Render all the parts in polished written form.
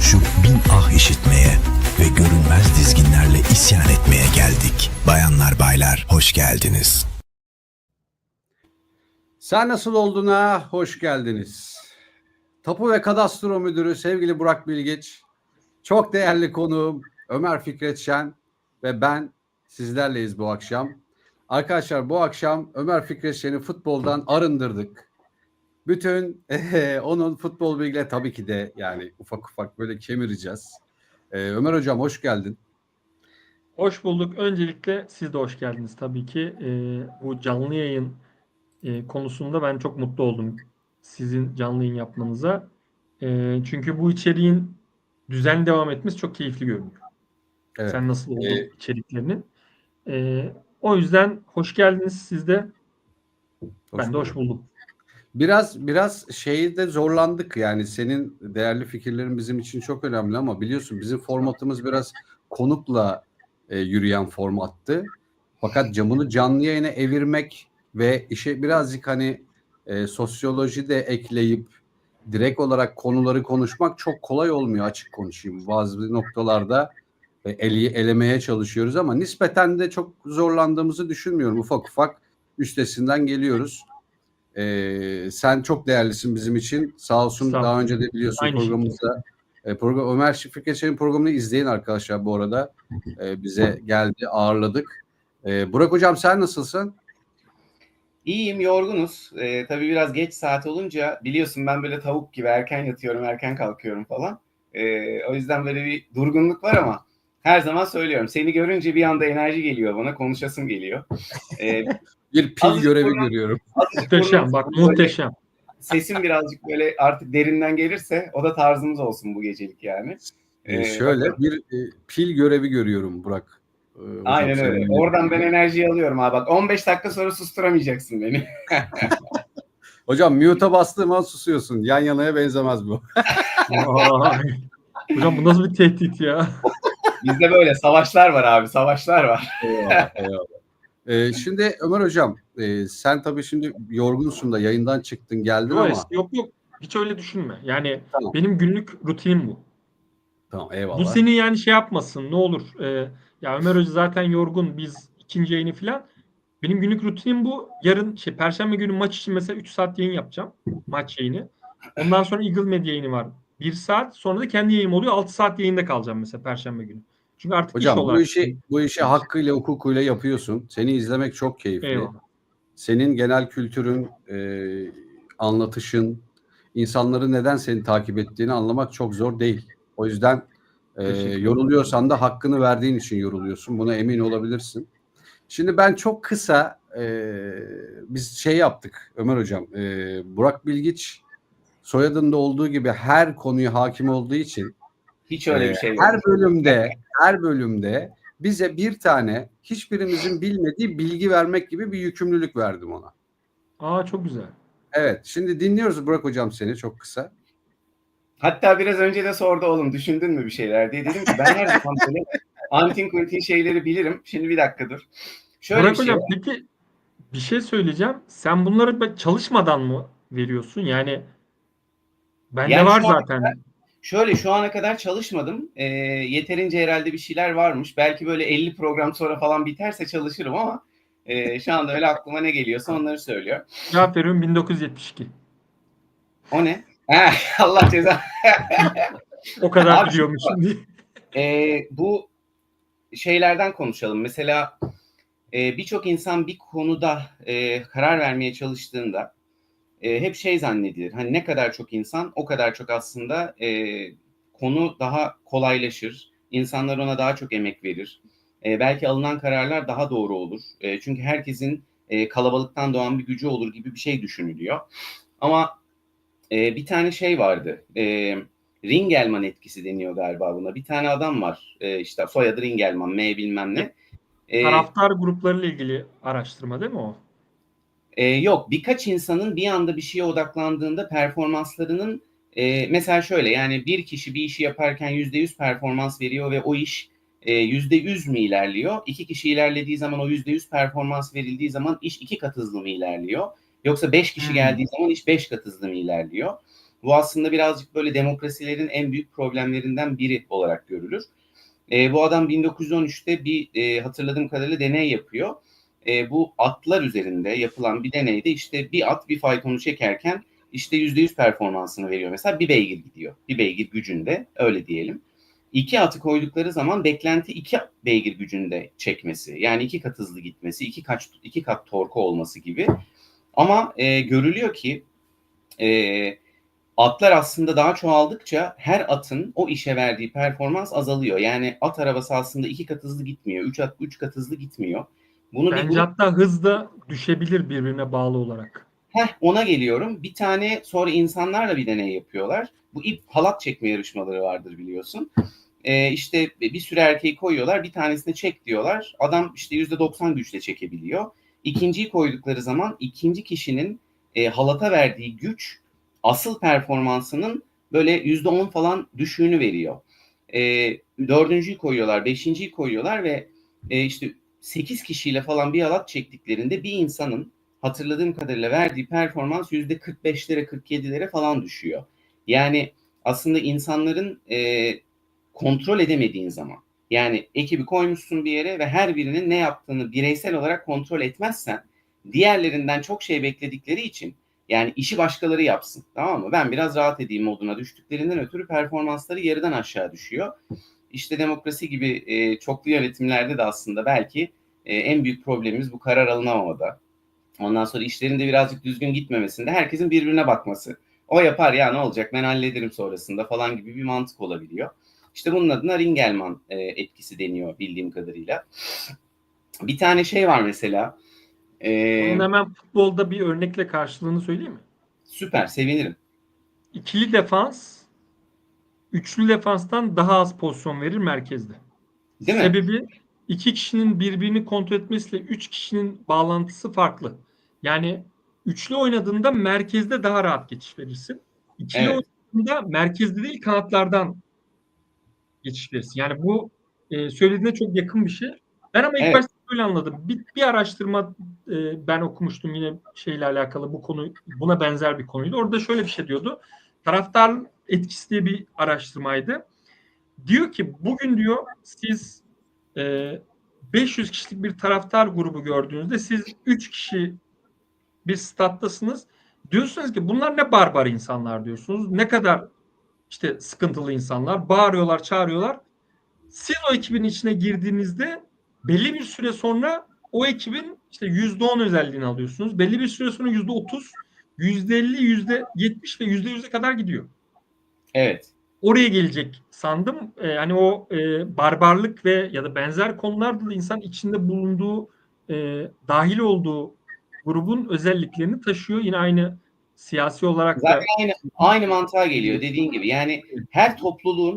konuşup bin ah işitmeye ve görünmez dizginlerle isyan etmeye geldik. Bayanlar baylar hoş geldiniz. Sen Nasıl Olduğuna hoş geldiniz. Tapu ve Kadastro Müdürü sevgili Burak Bilgiç, çok değerli konuğum Ömer Fikret Şen ve ben sizlerleyiz bu akşam. Arkadaşlar bu akşam Ömer Fikret Şen'i futboldan arındırdık. Bütün onun futbol bilgileri tabii ki de yani ufak ufak böyle kemireceğiz. Ömer Hocam hoş geldin. Hoş bulduk. Öncelikle siz de hoş geldiniz tabii ki. Bu canlı yayın konusunda ben çok mutlu oldum sizin canlı yayın yapmanıza. Çünkü bu içeriğin düzenli devam etmesi çok keyifli görünüyor. Evet. Sen Nasıl Oldun içeriklerinin. O yüzden hoş geldiniz siz de. Ben de hoş buldum. Biraz şeyde zorlandık yani senin değerli fikirlerin bizim için çok önemli ama biliyorsun bizim formatımız biraz konukla yürüyen formattı. Fakat bunu canlı yayına evirmek ve işe birazcık hani sosyoloji de ekleyip direkt olarak konuları konuşmak çok kolay olmuyor, açık konuşayım. Bazı noktalarda elemeye çalışıyoruz ama nispeten de çok zorlandığımızı düşünmüyorum. Ufak ufak üstesinden geliyoruz. Sen çok değerlisin bizim için. Sağ olsun daha önce de biliyorsun Aynı programımızda Ömer Fikret Şen'in programını izleyin arkadaşlar bu arada. Bize geldi, ağırladık. Burak Hocam sen nasılsın? İyiyim, yorgunuz. Tabii biraz geç saat olunca biliyorsun ben böyle tavuk gibi erken yatıyorum, erken kalkıyorum falan. O yüzden böyle bir durgunluk var ama her zaman söylüyorum. Seni görünce bir anda enerji geliyor bana, konuşasım geliyor. Bir pil görevi görüyorum. Muhteşem, bak muhteşem. Sesim birazcık böyle artık derinden gelirse o da tarzımız olsun bu gecelik yani. Şöyle bir pil görevi görüyorum Burak. Aynen öyle. Oradan ben enerjiyi alıyorum abi. Bak 15 dakika sonra susturamayacaksın beni. Hocam mute'a bastığım an susuyorsun. Yan yanaya benzemez bu. Hocam bu nasıl bir tehdit ya? Bizde böyle savaşlar var abi. Savaşlar var. Eyvallah. Şimdi Ömer Hocam sen tabii şimdi yorgunsun da yayından çıktın geldin ama. Yok hiç öyle düşünme. Yani tamam. benim günlük rutinim bu. Tamam eyvallah. Bu seni yani şey yapmasın ne olur. Ya Ömer Hoca zaten yorgun, biz ikinci yayını falan. Benim günlük rutinim bu. Yarın Perşembe günü maç için mesela 3 saat yayın yapacağım. Maç yayını. Ondan sonra Eagle Media yayını var. 1 saat. Sonra da kendi yayınım oluyor. 6 saat yayında kalacağım mesela Perşembe günü. Çünkü artık Hocam iş olarak. bu işi hakkıyla hukukuyla yapıyorsun. Seni izlemek çok keyifli. Eyvallah. Senin genel kültürün, anlatışın, insanların neden seni takip ettiğini anlamak çok zor değil. O yüzden yoruluyorsan da hakkını verdiğin için yoruluyorsun. Buna emin olabilirsin. Şimdi ben çok kısa biz şey yaptık Ömer Hocam. Burak Bilgiç soyadında olduğu gibi her konuya hakim olduğu için Hiç öyle bir şey yok. her bölümde bize bir tane hiçbirimizin bilmediği bilgi vermek gibi bir yükümlülük verdim ona. Aa çok güzel. Evet. Şimdi dinliyoruz Burak Hocam seni çok kısa. Hatta biraz önce de sordu oğlum düşündün mü bir şeyler diye. Dedim ki ben her zaman böyle antin kuntin şeyleri bilirim. Şimdi bir dakika dur. Şöyle Burak bir şey Hocam var. peki bir şey söyleyeceğim. Sen bunları çalışmadan mı veriyorsun? Yani bende Yani var zaten. Şöyle şu ana kadar çalışmadım. Yeterince herhalde bir şeyler varmış. Belki böyle 50 program sonra falan biterse çalışırım ama şu anda öyle aklıma ne geliyorsa onları söylüyor. Cevap veriyorum 1972. O ne? Allah ceza. O kadar Abi, biliyormuşum diye. Bu şeylerden konuşalım. Mesela birçok insan bir konuda karar vermeye çalıştığında hep şey zannedilir. Hani ne kadar çok insan o kadar çok aslında konu daha kolaylaşır. İnsanlar ona daha çok emek verir. Belki alınan kararlar daha doğru olur. Çünkü herkesin kalabalıktan doğan bir gücü olur gibi bir şey düşünülüyor. Ama bir tane şey vardı. Ringelmann etkisi deniyor galiba buna. Bir tane adam var. İşte soyadı Ringelmann, M bilmem ne. Taraftar gruplarıyla ilgili araştırma değil mi o? Yok, birkaç insanın bir anda bir şeye odaklandığında performanslarının mesela şöyle yani bir kişi bir işi yaparken %100 performans veriyor ve o iş %100 mi ilerliyor? İki kişi ilerlediği zaman o %100 performans verildiği zaman iş 2 kat hızlı mı ilerliyor? Yoksa 5 kişi geldiği zaman iş 5 kat hızlı mı ilerliyor? Bu aslında birazcık böyle demokrasilerin en büyük problemlerinden biri olarak görülür. Bu adam 1913'te bir hatırladığım kadarıyla deney yapıyor. Bu atlar üzerinde yapılan bir deneyde işte bir at bir faytonu çekerken işte %100 performansını veriyor. Mesela bir beygir gidiyor. Bir beygir gücünde, öyle diyelim. 2 atı koydukları zaman beklenti 2 beygir gücünde çekmesi. Yani 2 kat hızlı gitmesi, 2 kat torku olması gibi. Ama görülüyor ki atlar aslında daha çoğaldıkça her atın o işe verdiği performans azalıyor. Yani at arabası aslında 2 kat hızlı gitmiyor. 3 kat hızlı gitmiyor. Bunu bir Bence hatta hız da düşebilir birbirine bağlı olarak. ona geliyorum. Bir tane sonra insanlarla bir deney yapıyorlar. Bu ip halat çekme yarışmaları vardır biliyorsun. İşte bir sürü erkeği koyuyorlar. Bir tanesine çek diyorlar. Adam işte %90 güçle çekebiliyor. İkinciyi koydukları zaman ikinci kişinin halata verdiği güç asıl performansının böyle %10 falan düşüğünü veriyor. Dördüncüyü koyuyorlar, beşinciyi koyuyorlar ve işte 8 kişiyle falan bir halat çektiklerinde bir insanın hatırladığım kadarıyla verdiği performans %45'lere 47'lere falan düşüyor. Yani aslında insanların kontrol edemediğin zaman, yani ekibi koymuşsun bir yere ve her birinin ne yaptığını bireysel olarak kontrol etmezsen diğerlerinden çok şey bekledikleri için yani işi başkaları yapsın, tamam mı? Ben biraz rahat edeyim moduna düştüklerinden ötürü performansları yarıdan aşağı düşüyor. İşte demokrasi gibi çoklu yönetimlerde de aslında belki en büyük problemimiz bu karar alınamamada. Ondan sonra işlerin de birazcık düzgün gitmemesinde herkesin birbirine bakması. O yapar ya ne olacak ben hallederim sonrasında falan gibi bir mantık olabiliyor. İşte bunun adına Ringelmann etkisi deniyor bildiğim kadarıyla. Bir tane şey var mesela. Onun hemen futbolda bir örnekle karşılığını söyleyeyim mi? Süper, sevinirim. İkili defans, üçlü defanstan daha az pozisyon verir merkezde. Değil mi? Sebebi iki kişinin birbirini kontrol etmesiyle üç kişinin bağlantısı farklı. Yani üçlü oynadığında merkezde daha rahat geçiş verirsin. İkili Evet. oynadığında merkezde değil kanatlardan geçiş verirsin. Yani bu söylediğine çok yakın bir şey. Ben ama ilk Evet. başta böyle anladım. Bir araştırma ben okumuştum yine şeyle alakalı bu konu buna benzer bir konuydu. Orada şöyle bir şey diyordu. Taraftar etkisi diye bir araştırmaydı. Diyor ki bugün diyor siz 500 kişilik bir taraftar grubu gördüğünüzde siz 3 kişi bir stattasınız. Diyorsunuz ki bunlar ne barbar insanlar diyorsunuz. Ne kadar işte sıkıntılı insanlar. Bağırıyorlar, çağırıyorlar. Siz o ekibin içine girdiğinizde belli bir süre sonra o ekibin işte %10 özelliğini alıyorsunuz. Belli bir süre sonra %30, %50, %70 ve %100'e kadar gidiyor. Evet. Oraya gelecek sandım. Hani o barbarlık ve ya da benzer konularda da insan içinde bulunduğu, dahil olduğu grubun özelliklerini taşıyor. Yine aynı siyasi olarak Zaten da aynı mantığa geliyor dediğin gibi. Yani her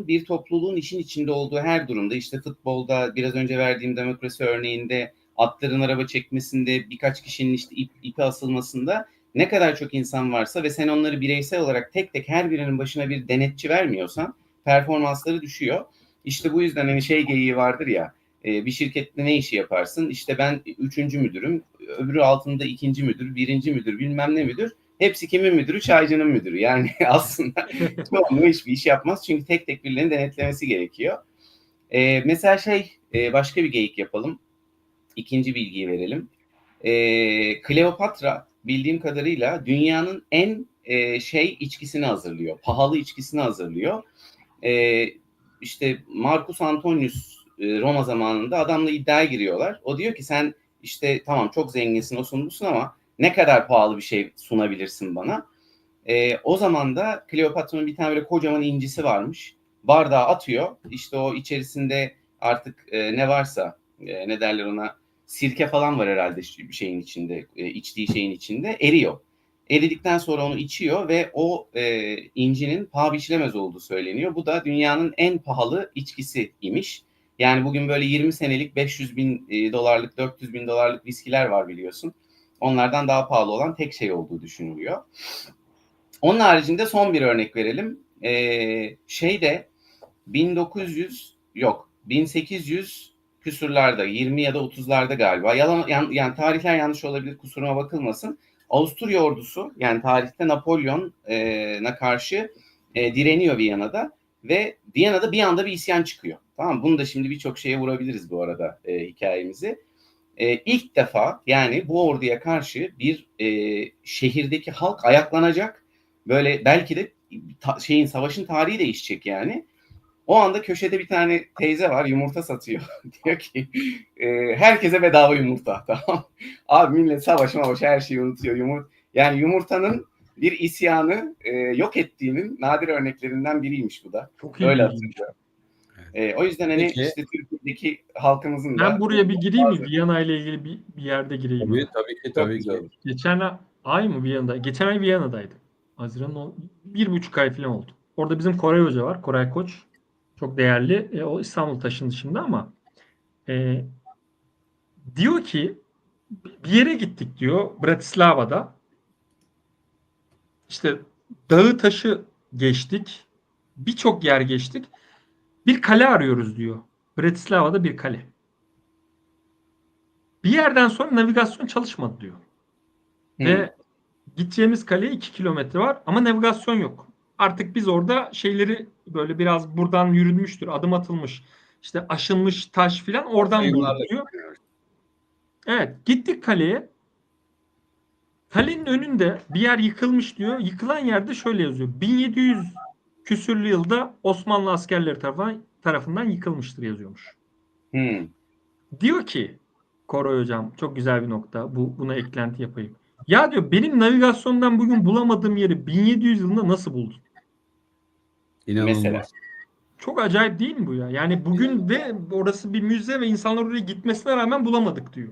bir topluluğun işin içinde olduğu her durumda işte futbolda biraz önce verdiğim demokrasi örneğinde atların araba çekmesinde birkaç kişinin işte ipi asılmasında ne kadar çok insan varsa ve sen onları bireysel olarak tek tek her birinin başına bir denetçi vermiyorsan performansları düşüyor. İşte bu yüzden hani şey geyiği vardır ya bir şirkette ne işi yaparsın? İşte ben 3. müdürüm, öbürü altında 2. müdür, 1. müdür bilmem ne müdür. Hepsi kimin müdürü? Çaycının müdürü. Yani aslında çoğunluğu hiçbir iş yapmaz. Çünkü tek tek birilerinin denetlemesi gerekiyor. Mesela başka bir geyik yapalım. İkinci bilgiyi verelim. Kleopatra bildiğim kadarıyla dünyanın en içkisini hazırlıyor. Pahalı içkisini hazırlıyor. İşte Marcus Antonius Roma zamanında adamla iddiaya giriyorlar. O diyor ki sen işte tamam çok zenginsin o sunmuşsun ama ne kadar pahalı bir şey sunabilirsin bana? O zaman da Kleopatra'nın bir tane böyle kocaman incisi varmış. Bardağı atıyor. İşte o içerisinde artık ne varsa ne derler ona sirke falan var herhalde şeyin içinde içtiği şeyin içinde eriyor. Eridikten sonra onu içiyor ve o incinin paha biçilemez olduğu söyleniyor. Bu da dünyanın en pahalı içkisi imiş. Yani bugün böyle 20 senelik 500 bin dolarlık 400 bin dolarlık viskiler var biliyorsun. Onlardan daha pahalı olan tek şey olduğu düşünülüyor. Onun haricinde son bir örnek verelim. 1800 küsurlarda 20 ya da 30'larda galiba. Yani tarihler yanlış olabilir kusuruma bakılmasın. Avusturya ordusu yani tarihte Napolyon'a karşı direniyor Viyana'da ve Viyana'da bir anda bir isyan çıkıyor. Tamam, bunu da şimdi birçok şeye vurabiliriz bu arada hikayemizi. İlk defa yani bu orduya karşı bir şehirdeki halk ayaklanacak. Böyle belki de savaşın tarihi değişecek yani. O anda köşede bir tane teyze var, yumurta satıyor. Diyor ki herkese bedava yumurta. Tamam. Abi millet savaşı her şeyi unutuyor. Yani yumurtanın bir isyanı yok ettiğinin nadir örneklerinden biriymiş bu da. Çok iyi. Öyle hatırlıyorum. O yüzden hani Peki. işte Türkiye'deki halkımızın da... Ben buraya bir gireyim mi? Viyana ile ilgili bir yerde gireyim. Tabii ki. Geçen ay mı Viyana'da? Geçen ay Viyana'daydım. Haziran 1,5 ay falan oldu. Orada bizim Koray Hoca var. Koray Koç. Çok değerli. O İstanbul taşındı şimdi ama diyor ki bir yere gittik diyor. Bratislava'da. İşte dağı taşı geçtik. Birçok yer geçtik. Bir kale arıyoruz diyor. Bratislava'da bir kale. Bir yerden sonra navigasyon çalışmadı diyor. Ve gideceğimiz kaleye 2 kilometre var ama navigasyon yok. Artık biz orada şeyleri böyle biraz buradan yürünmüştür, adım atılmış, işte aşınmış taş filan oradan bulduk diyor. Evet, gittik kaleye. Kalenin önünde bir yer yıkılmış diyor. Yıkılan yerde şöyle yazıyor. 1700 küsürlü yılda Osmanlı askerleri tarafından yıkılmıştır yazıyormuş. Diyor ki Koray Hocam, çok güzel bir nokta. Buna eklenti yapayım. Ya diyor, benim navigasyondan bugün bulamadığım yeri 1700 yılında nasıl buldun? İnanılmaz. Mesela. Çok acayip değil mi bu ya? Yani bugün de orası bir müze ve insanlar oraya gitmesine rağmen bulamadık diyor.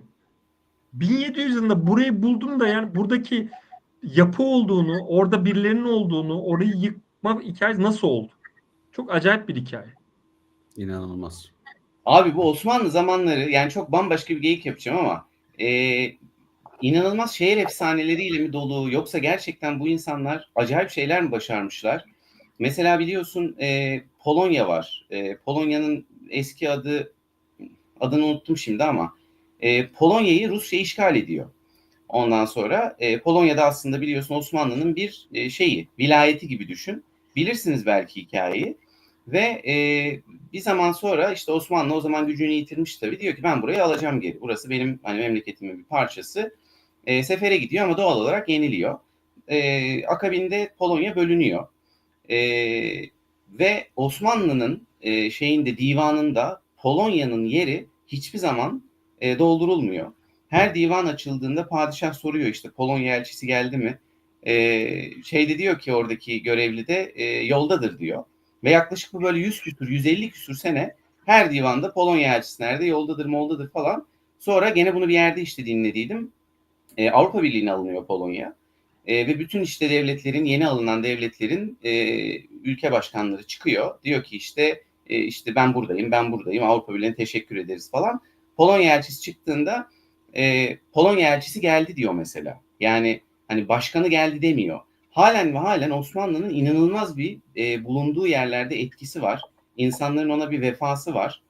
1700 yılında burayı buldum da yani buradaki yapı olduğunu, orada birilerinin olduğunu, orayı yıkma hikayesi nasıl oldu? Çok acayip bir hikaye. İnanılmaz. Abi bu Osmanlı zamanları yani çok bambaşka bir geyik yapacağım ama inanılmaz şehir efsaneleriyle mi dolu yoksa gerçekten bu insanlar acayip şeyler mi başarmışlar? Mesela biliyorsun Polonya var. Polonya'nın eski adını unuttum şimdi ama Polonya'yı Rusya işgal ediyor. Ondan sonra Polonya'da aslında biliyorsun Osmanlı'nın bir vilayeti gibi düşün. Bilirsiniz belki hikayeyi. Ve bir zaman sonra işte Osmanlı o zaman gücünü yitirmiş tabii. Diyor ki ben burayı alacağım geri. Burası benim hani memleketimin bir parçası. Sefere gidiyor ama doğal olarak yeniliyor. Akabinde Polonya bölünüyor. Ve Osmanlı'nın divanında Polonya'nın yeri hiçbir zaman doldurulmuyor. Her divan açıldığında padişah soruyor işte Polonya elçisi geldi mi? Diyor ki oradaki görevli de yoldadır diyor. Ve yaklaşık bu böyle 100 küsür, 150 küsür sene her divanda Polonya elçisi nerede, yoldadır falan. Sonra gene bunu bir yerde işte dinlediydim. Avrupa Birliği'ne alınıyor Polonya. Ve bütün işte yeni alınan devletlerin ülke başkanları çıkıyor. Diyor ki işte ben buradayım, Avrupa Birliği'ne teşekkür ederiz falan. Polonya elçisi çıktığında Polonya elçisi geldi diyor mesela. Yani hani başkanı geldi demiyor. Halen Osmanlı'nın inanılmaz bir bulunduğu yerlerde etkisi var. İnsanların ona bir vefası var.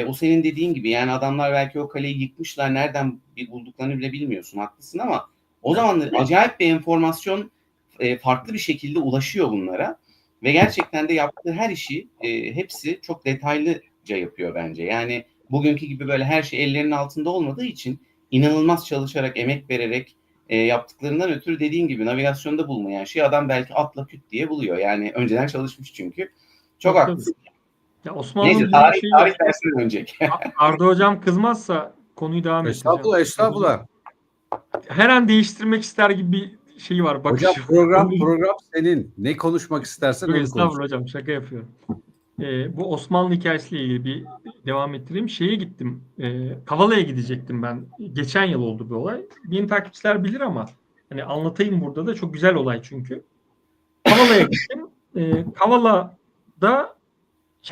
O senin dediğin gibi yani adamlar belki o kaleyi yıkmışlar. Nereden bulduklarını bile bilmiyorsun. Haklısın ama o zamanlar acayip bir enformasyon farklı bir şekilde ulaşıyor bunlara. Ve gerçekten de yaptığı her işi hepsi çok detaylıca yapıyor bence. Yani bugünkü gibi böyle her şey ellerinin altında olmadığı için inanılmaz çalışarak, emek vererek yaptıklarından ötürü dediğin gibi navigasyonda bulmayan şey adam belki atla küt diye buluyor. Yani önceden çalışmış çünkü. Çok haklısın. Ya Osmanlı neyse tarih dersine dönecek. Arda Hocam kızmazsa konuyu devam edeceğim. Estağfurullah. Her an değiştirmek ister gibi bir şey var. Hocam program senin. Ne konuşmak istersen onu konuş. Estağfurullah hocam, şaka yapıyorum. Bu Osmanlı hikayesiyle ilgili bir devam ettireyim. Şeye gittim. Kavala'ya gidecektim ben. Geçen yıl oldu bir olay. Benim takipçiler bilir ama hani anlatayım burada da, çok güzel olay çünkü. Kavala'ya gittim.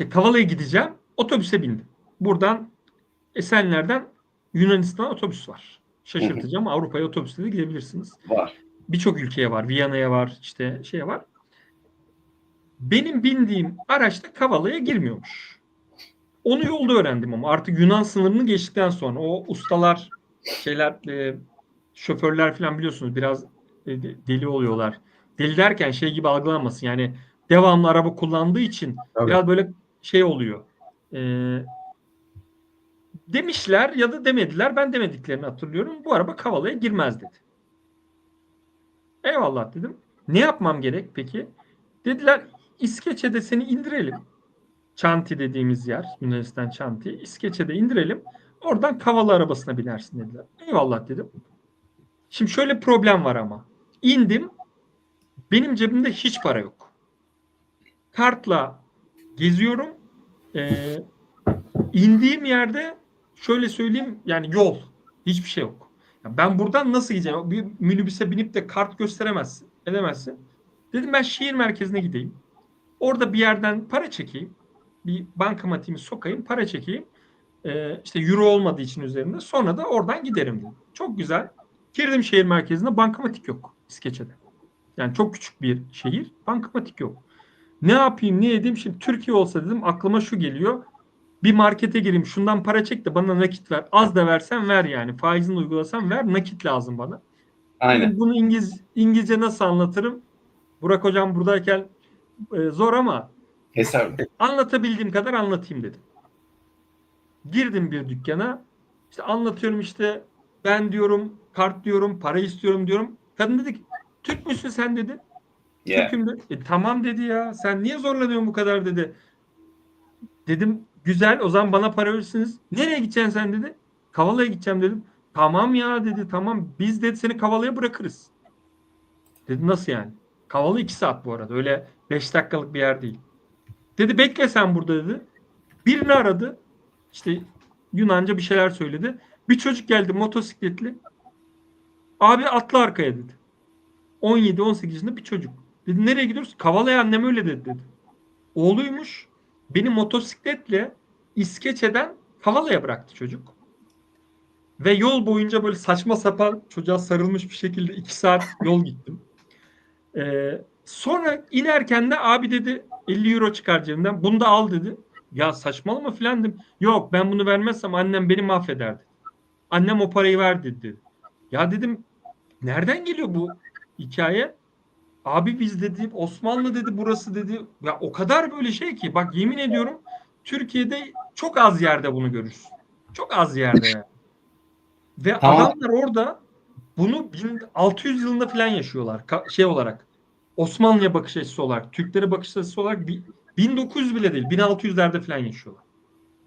Kavala'ya gideceğim. Otobüse bindim. Buradan Esenler'den Yunanistan'a otobüs var. Şaşırtıcı ama Avrupa'ya otobüsle de gidebilirsiniz. Var. Birçok ülkeye var. Viyana'ya var, işte şeye var. Benim bindiğim araçta Kavala'ya girmiyormuş. Onu yolda öğrendim ama artık Yunan sınırını geçtikten sonra o ustalar şoförler falan biliyorsunuz biraz deli oluyorlar. Deli derken şey gibi algılanmasın. Yani devamlı araba kullandığı için Tabii. biraz böyle şey oluyor. E, demişler ya da demediler. Ben demediklerini hatırlıyorum. Bu araba Kavala'ya girmez dedi. Eyvallah dedim. Ne yapmam gerek peki? Dediler İskeçe'de seni indirelim. Çanti dediğimiz yer. Yunanistan Çanti. İskeçe'de indirelim. Oradan Kavala arabasına binersin dediler. Eyvallah dedim. Şimdi şöyle bir problem var ama. İndim. Benim cebimde hiç para yok. Kartla geziyorum. Ee, indiğim yerde şöyle söyleyeyim yani yol. Hiçbir şey yok. Ya ben buradan nasıl gideceğim? Bir minibüse binip de kart gösteremezsin. Edemezsin. Dedim ben şehir merkezine gideyim. Orada bir yerden para çekeyim. Bir bankamatiğimi sokayım, para çekeyim. İşte euro olmadığı için üzerinde. Sonra da oradan giderim dedim. Çok güzel. Girdim şehir merkezine. Bankamatik yok İskeçe'de. Yani çok küçük bir şehir. Bankamatik yok. Ne yapayım, ne edeyim? Şimdi Türkiye olsa dedim aklıma şu geliyor. Bir markete gireyim, şundan para çek de bana nakit ver. Az da versen ver yani. Faizini uygulasam ver, nakit lazım bana. Aynen. Dedim bunu İngilizce nasıl anlatırım? Burak hocam buradayken zor ama Hesap. anlatabildiğim kadar anlatayım dedim. Girdim bir dükkana. İşte anlatıyorum işte ben diyorum kart diyorum para istiyorum diyorum. Kadın dedi ki Türk müsün sen dedi. Yeah. Türk'üm de. Tamam dedi ya sen niye zorlanıyorsun bu kadar dedi. Dedim güzel o zaman bana para verirsiniz. Nereye gideceksin sen dedi. Kavala'ya gideceğim dedim. Tamam ya dedi tamam biz dedi seni Kavala'ya bırakırız. Dedim nasıl yani? Kavala 2 saat bu arada öyle 5 dakikalık bir yer değil. Dedi bekle sen burada dedi. Birini aradı. İşte Yunanca bir şeyler söyledi. Bir çocuk geldi motosikletli. Abi atla arkaya dedi. 17-18 yaşında bir çocuk. Dedi nereye gidiyoruz? Kavala'ya annem öyle dedi. Oğluymuş. Beni motosikletle İskeçe'den Kavala'ya bıraktı çocuk. Ve yol boyunca böyle saçma sapan çocuğa sarılmış bir şekilde 2 saat yol gittim. Sonra inerken de abi dedi 50 euro çıkar cebimden. Bunu da al dedi. Ya saçmalama filan dedim. Yok ben bunu vermezsem annem beni mahvederdi. Annem o parayı verdi dedi. Ya dedim nereden geliyor bu hikaye? Abi biz dedi Osmanlı dedi burası dedi. Ya o kadar böyle şey ki bak yemin ediyorum Türkiye'de çok az yerde bunu görürsün. Çok az yerde yani. Ve Tamam. adamlar orada bunu 1600 yılında falan yaşıyorlar. Şey olarak Osmanlı'ya bakış açısı olarak, Türklere bakış açısı olarak 1900 bile değil, 1600'lerde falan yaşıyorlar.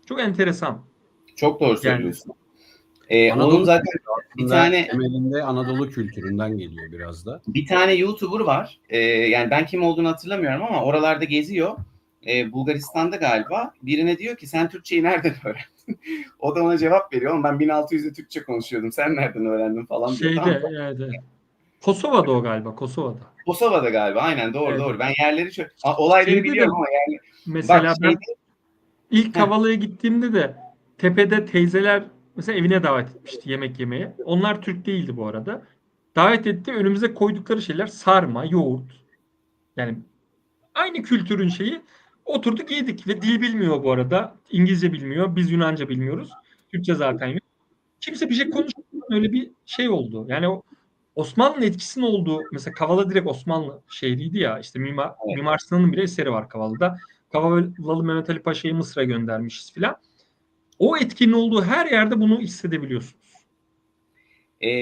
Çok enteresan. Çok doğru Yani söylüyorsun. Anadolu Onun zaten bir aslında tane temelinde Anadolu kültüründen geliyor biraz da. bir tane YouTuber var. Yani ben kim olduğunu hatırlamıyorum ama oralarda geziyor. Bulgaristan'da galiba. Birine diyor ki sen Türkçeyi nereden öğrendin? O da ona cevap veriyor. Oğlum ben 1600'de Türkçe konuşuyordum. Sen nereden öğrendin falan diyor. Tamam. şeyde yani, Kosova'da o galiba, Kosova'da. Kosova'da galiba. Aynen doğru Evet. doğru. Ben yerleri çok... Olayları Şeyde de biliyorum ama yani mesela bak ben şeyde... ilk Heh. Kavala'ya gittiğimde de tepede teyzeler mesela evine davet etmişti yemek yemeye. Onlar Türk değildi bu arada. Davet etti. Önümüze koydukları şeyler sarma, yoğurt. Yani aynı kültürün şeyi. Oturduk yedik ve dil bilmiyor bu arada. İngilizce bilmiyor. Biz Yunanca bilmiyoruz. Türkçe zaten yok. Kimse bir şey konuşmuyor. Öyle bir şey oldu. Yani o Osmanlı'nın etkisinin olduğu mesela Kavala direkt Osmanlı şehriydi ya. İşte Mimar Sinan'ın bile eseri var Kavala'da. Kavalalı Mehmet Ali Paşa'yı Mısır'a göndermişiz filan. O etkinin olduğu her yerde bunu hissedebiliyorsunuz.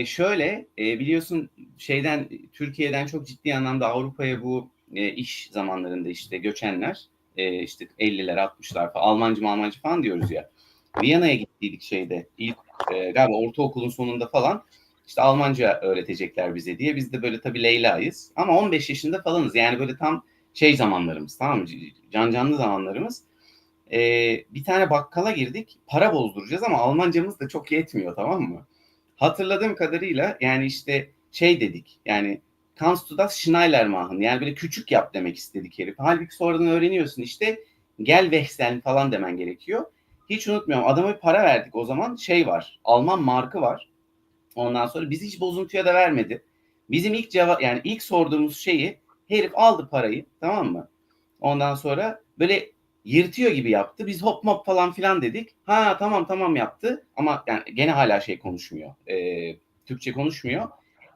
Şöyle biliyorsun Türkiye'den çok ciddi anlamda Avrupa'ya bu iş zamanlarında işte göçenler işte 50'ler 60'lar falan Almancı falan diyoruz ya. Viyana'ya gittiydik ilk galiba ortaokulun sonunda falan işte Almanca öğretecekler bize diye. Biz de böyle tabii Leyla'yız ama 15 yaşında falanız yani böyle tam zamanlarımız tamam mı? Canlı zamanlarımız. Bir tane bakkala girdik para bozduracağız ama Almancamız da çok yetmiyor tamam mı? Hatırladığım kadarıyla yani işte dedik yani kannst du das schneller machen yani böyle küçük yap demek istedik herif. Halbuki sonradan öğreniyorsun işte gel wechseln falan demen gerekiyor. Hiç unutmuyorum adama bir para verdik o zaman var Alman markı var. Ondan sonra bizi hiç bozuntuya da vermedi. Bizim ilk sorduğumuz herif aldı parayı tamam mı? Ondan sonra böyle yırtıyor gibi yaptı. Biz hop mop falan filan dedik. Ha tamam yaptı. Ama yani gene hala konuşmuyor. Türkçe konuşmuyor.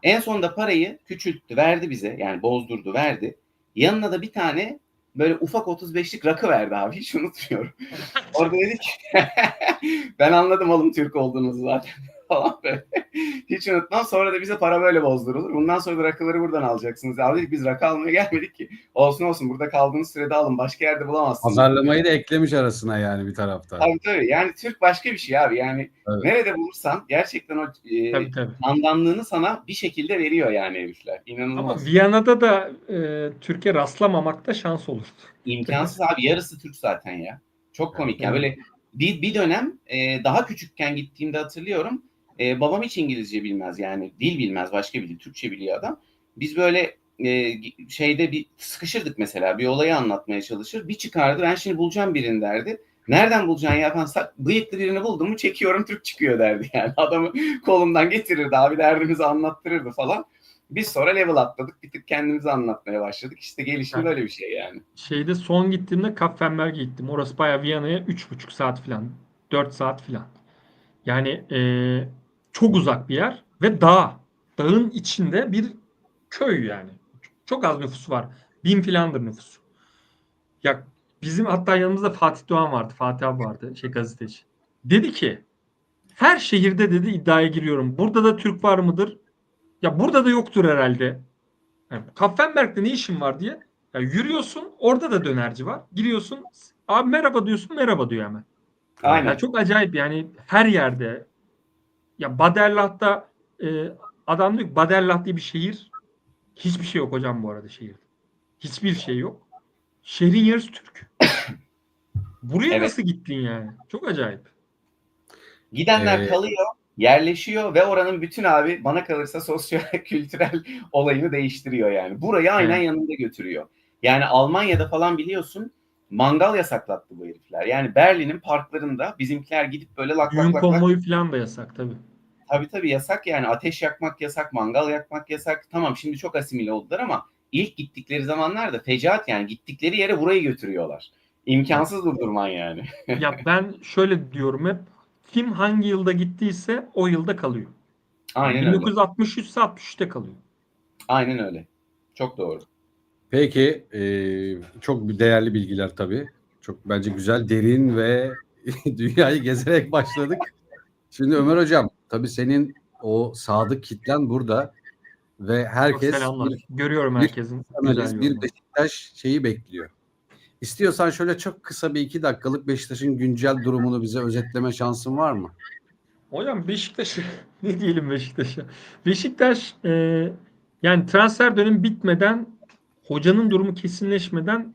En sonunda parayı küçülttü, verdi bize. Yani bozdurdu, verdi. Yanına da bir tane böyle ufak 35'lik rakı verdi abi. Hiç unutmuyorum. Orada dedik ben anladım oğlum Türk olduğunuzu zaten falan böyle. Hiç unutmam. Sonra da bize para böyle bozdurulur. Bundan sonra da rakıları buradan alacaksınız. Abi dedik biz rakı almaya gelmedik ki. Olsun olsun burada kaldığınız sürede alın. Başka yerde bulamazsınız. Pazarlamayı da eklemiş arasına yani bir taraftan. Tabii. Yani Türk başka bir şey abi. Yani Evet. nerede bulursan gerçekten o Tabii. handanlığını sana bir şekilde veriyor yani herifler. Ama İnanılmaz. Viyana'da da Türkiye rastlamamakta şans olurdu. İmkansız abi. Yarısı Türk zaten ya. Çok komik. Yani Evet. böyle bir dönem daha küçükken gittiğimde hatırlıyorum. Babam hiç İngilizce bilmez yani. Dil bilmez. Başka bir dil. Türkçe biliyor adam. Biz böyle şeyde bir sıkışırdık mesela. Bir olayı anlatmaya çalışır. Bir çıkardı. Ben şimdi bulacağım birini derdi. Nereden bulacaksın ya? Ben bıyıklı birini buldum mu çekiyorum Türk çıkıyor derdi yani. Adamı kolumdan getirirdi abi derdimizi anlattırırdı falan. Biz sonra level atladık. Bir tık kendimizi anlatmaya başladık. İşte gelişim Evet. böyle bir şey yani. Şeyde son gittiğimde Kapfenberg'e gittim. Orası bayağı Viyana'ya 3,5 saat falan. 4 saat falan. Yani çok uzak bir yer ve dağ. Dağın içinde bir köy yani. Çok az nüfusu var. 1000 filandır nüfusu. Ya bizim hatta yanımızda Fatih Doğan vardı. Fatih abi vardı. Gazeteci. Dedi ki her şehirde dedi iddiaya giriyorum. Burada da Türk var mıdır? Ya burada da yoktur herhalde. Yani Kapfenberg'de ne işin var diye. Ya yürüyorsun orada da dönerci var. Giriyorsun abi merhaba diyorsun merhaba diyor hemen. Aynen. Ya çok acayip yani her yerde. Ya Baderlaht'ta adam diyor ki Baderlaht diye bir şehir. Hiçbir şey yok hocam bu arada şehirde. Hiçbir şey yok. Şehrin yarısı Türk. Buraya Evet. nasıl gittin yani? Çok acayip. Gidenler kalıyor, yerleşiyor ve oranın bütün abi bana kalırsa sosyo kültürel olayını değiştiriyor yani. Burayı aynen Evet. yanında götürüyor. Yani Almanya'da falan biliyorsun mangal yasaklattı bu herifler. Yani Berlin'in parklarında bizimkiler gidip böyle lak Düğün lak lak lak. konvoyu falan da yasak tabii. Tabii yasak yani ateş yakmak yasak, mangal yakmak yasak. Tamam şimdi çok asimile oldular ama ilk gittikleri zamanlarda fecaat yani gittikleri yere burayı götürüyorlar. İmkansız durdurman yani. Ya ben şöyle diyorum hep kim hangi yılda gittiyse o yılda kalıyor. Yani Aynen öyle. 1963 ise 63'te kalıyor. Aynen öyle. Çok doğru. Peki çok değerli bilgiler tabii. Çok bence güzel, derin ve dünyayı gezerek başladık. Şimdi Ömer Hocam tabii senin o sadık kitlen burada ve Çok herkes selamlar. Görüyorum bir herkesin analiz, güzel bir yorumunu. Beşiktaş şeyi bekliyor. İstiyorsan şöyle çok kısa bir 2 dakikalık Beşiktaş'ın güncel durumunu bize özetleme şansın var mı? Hocam Beşiktaş'ı ne diyelim Beşiktaş'a? Beşiktaş yani transfer dönemi bitmeden hocanın durumu kesinleşmeden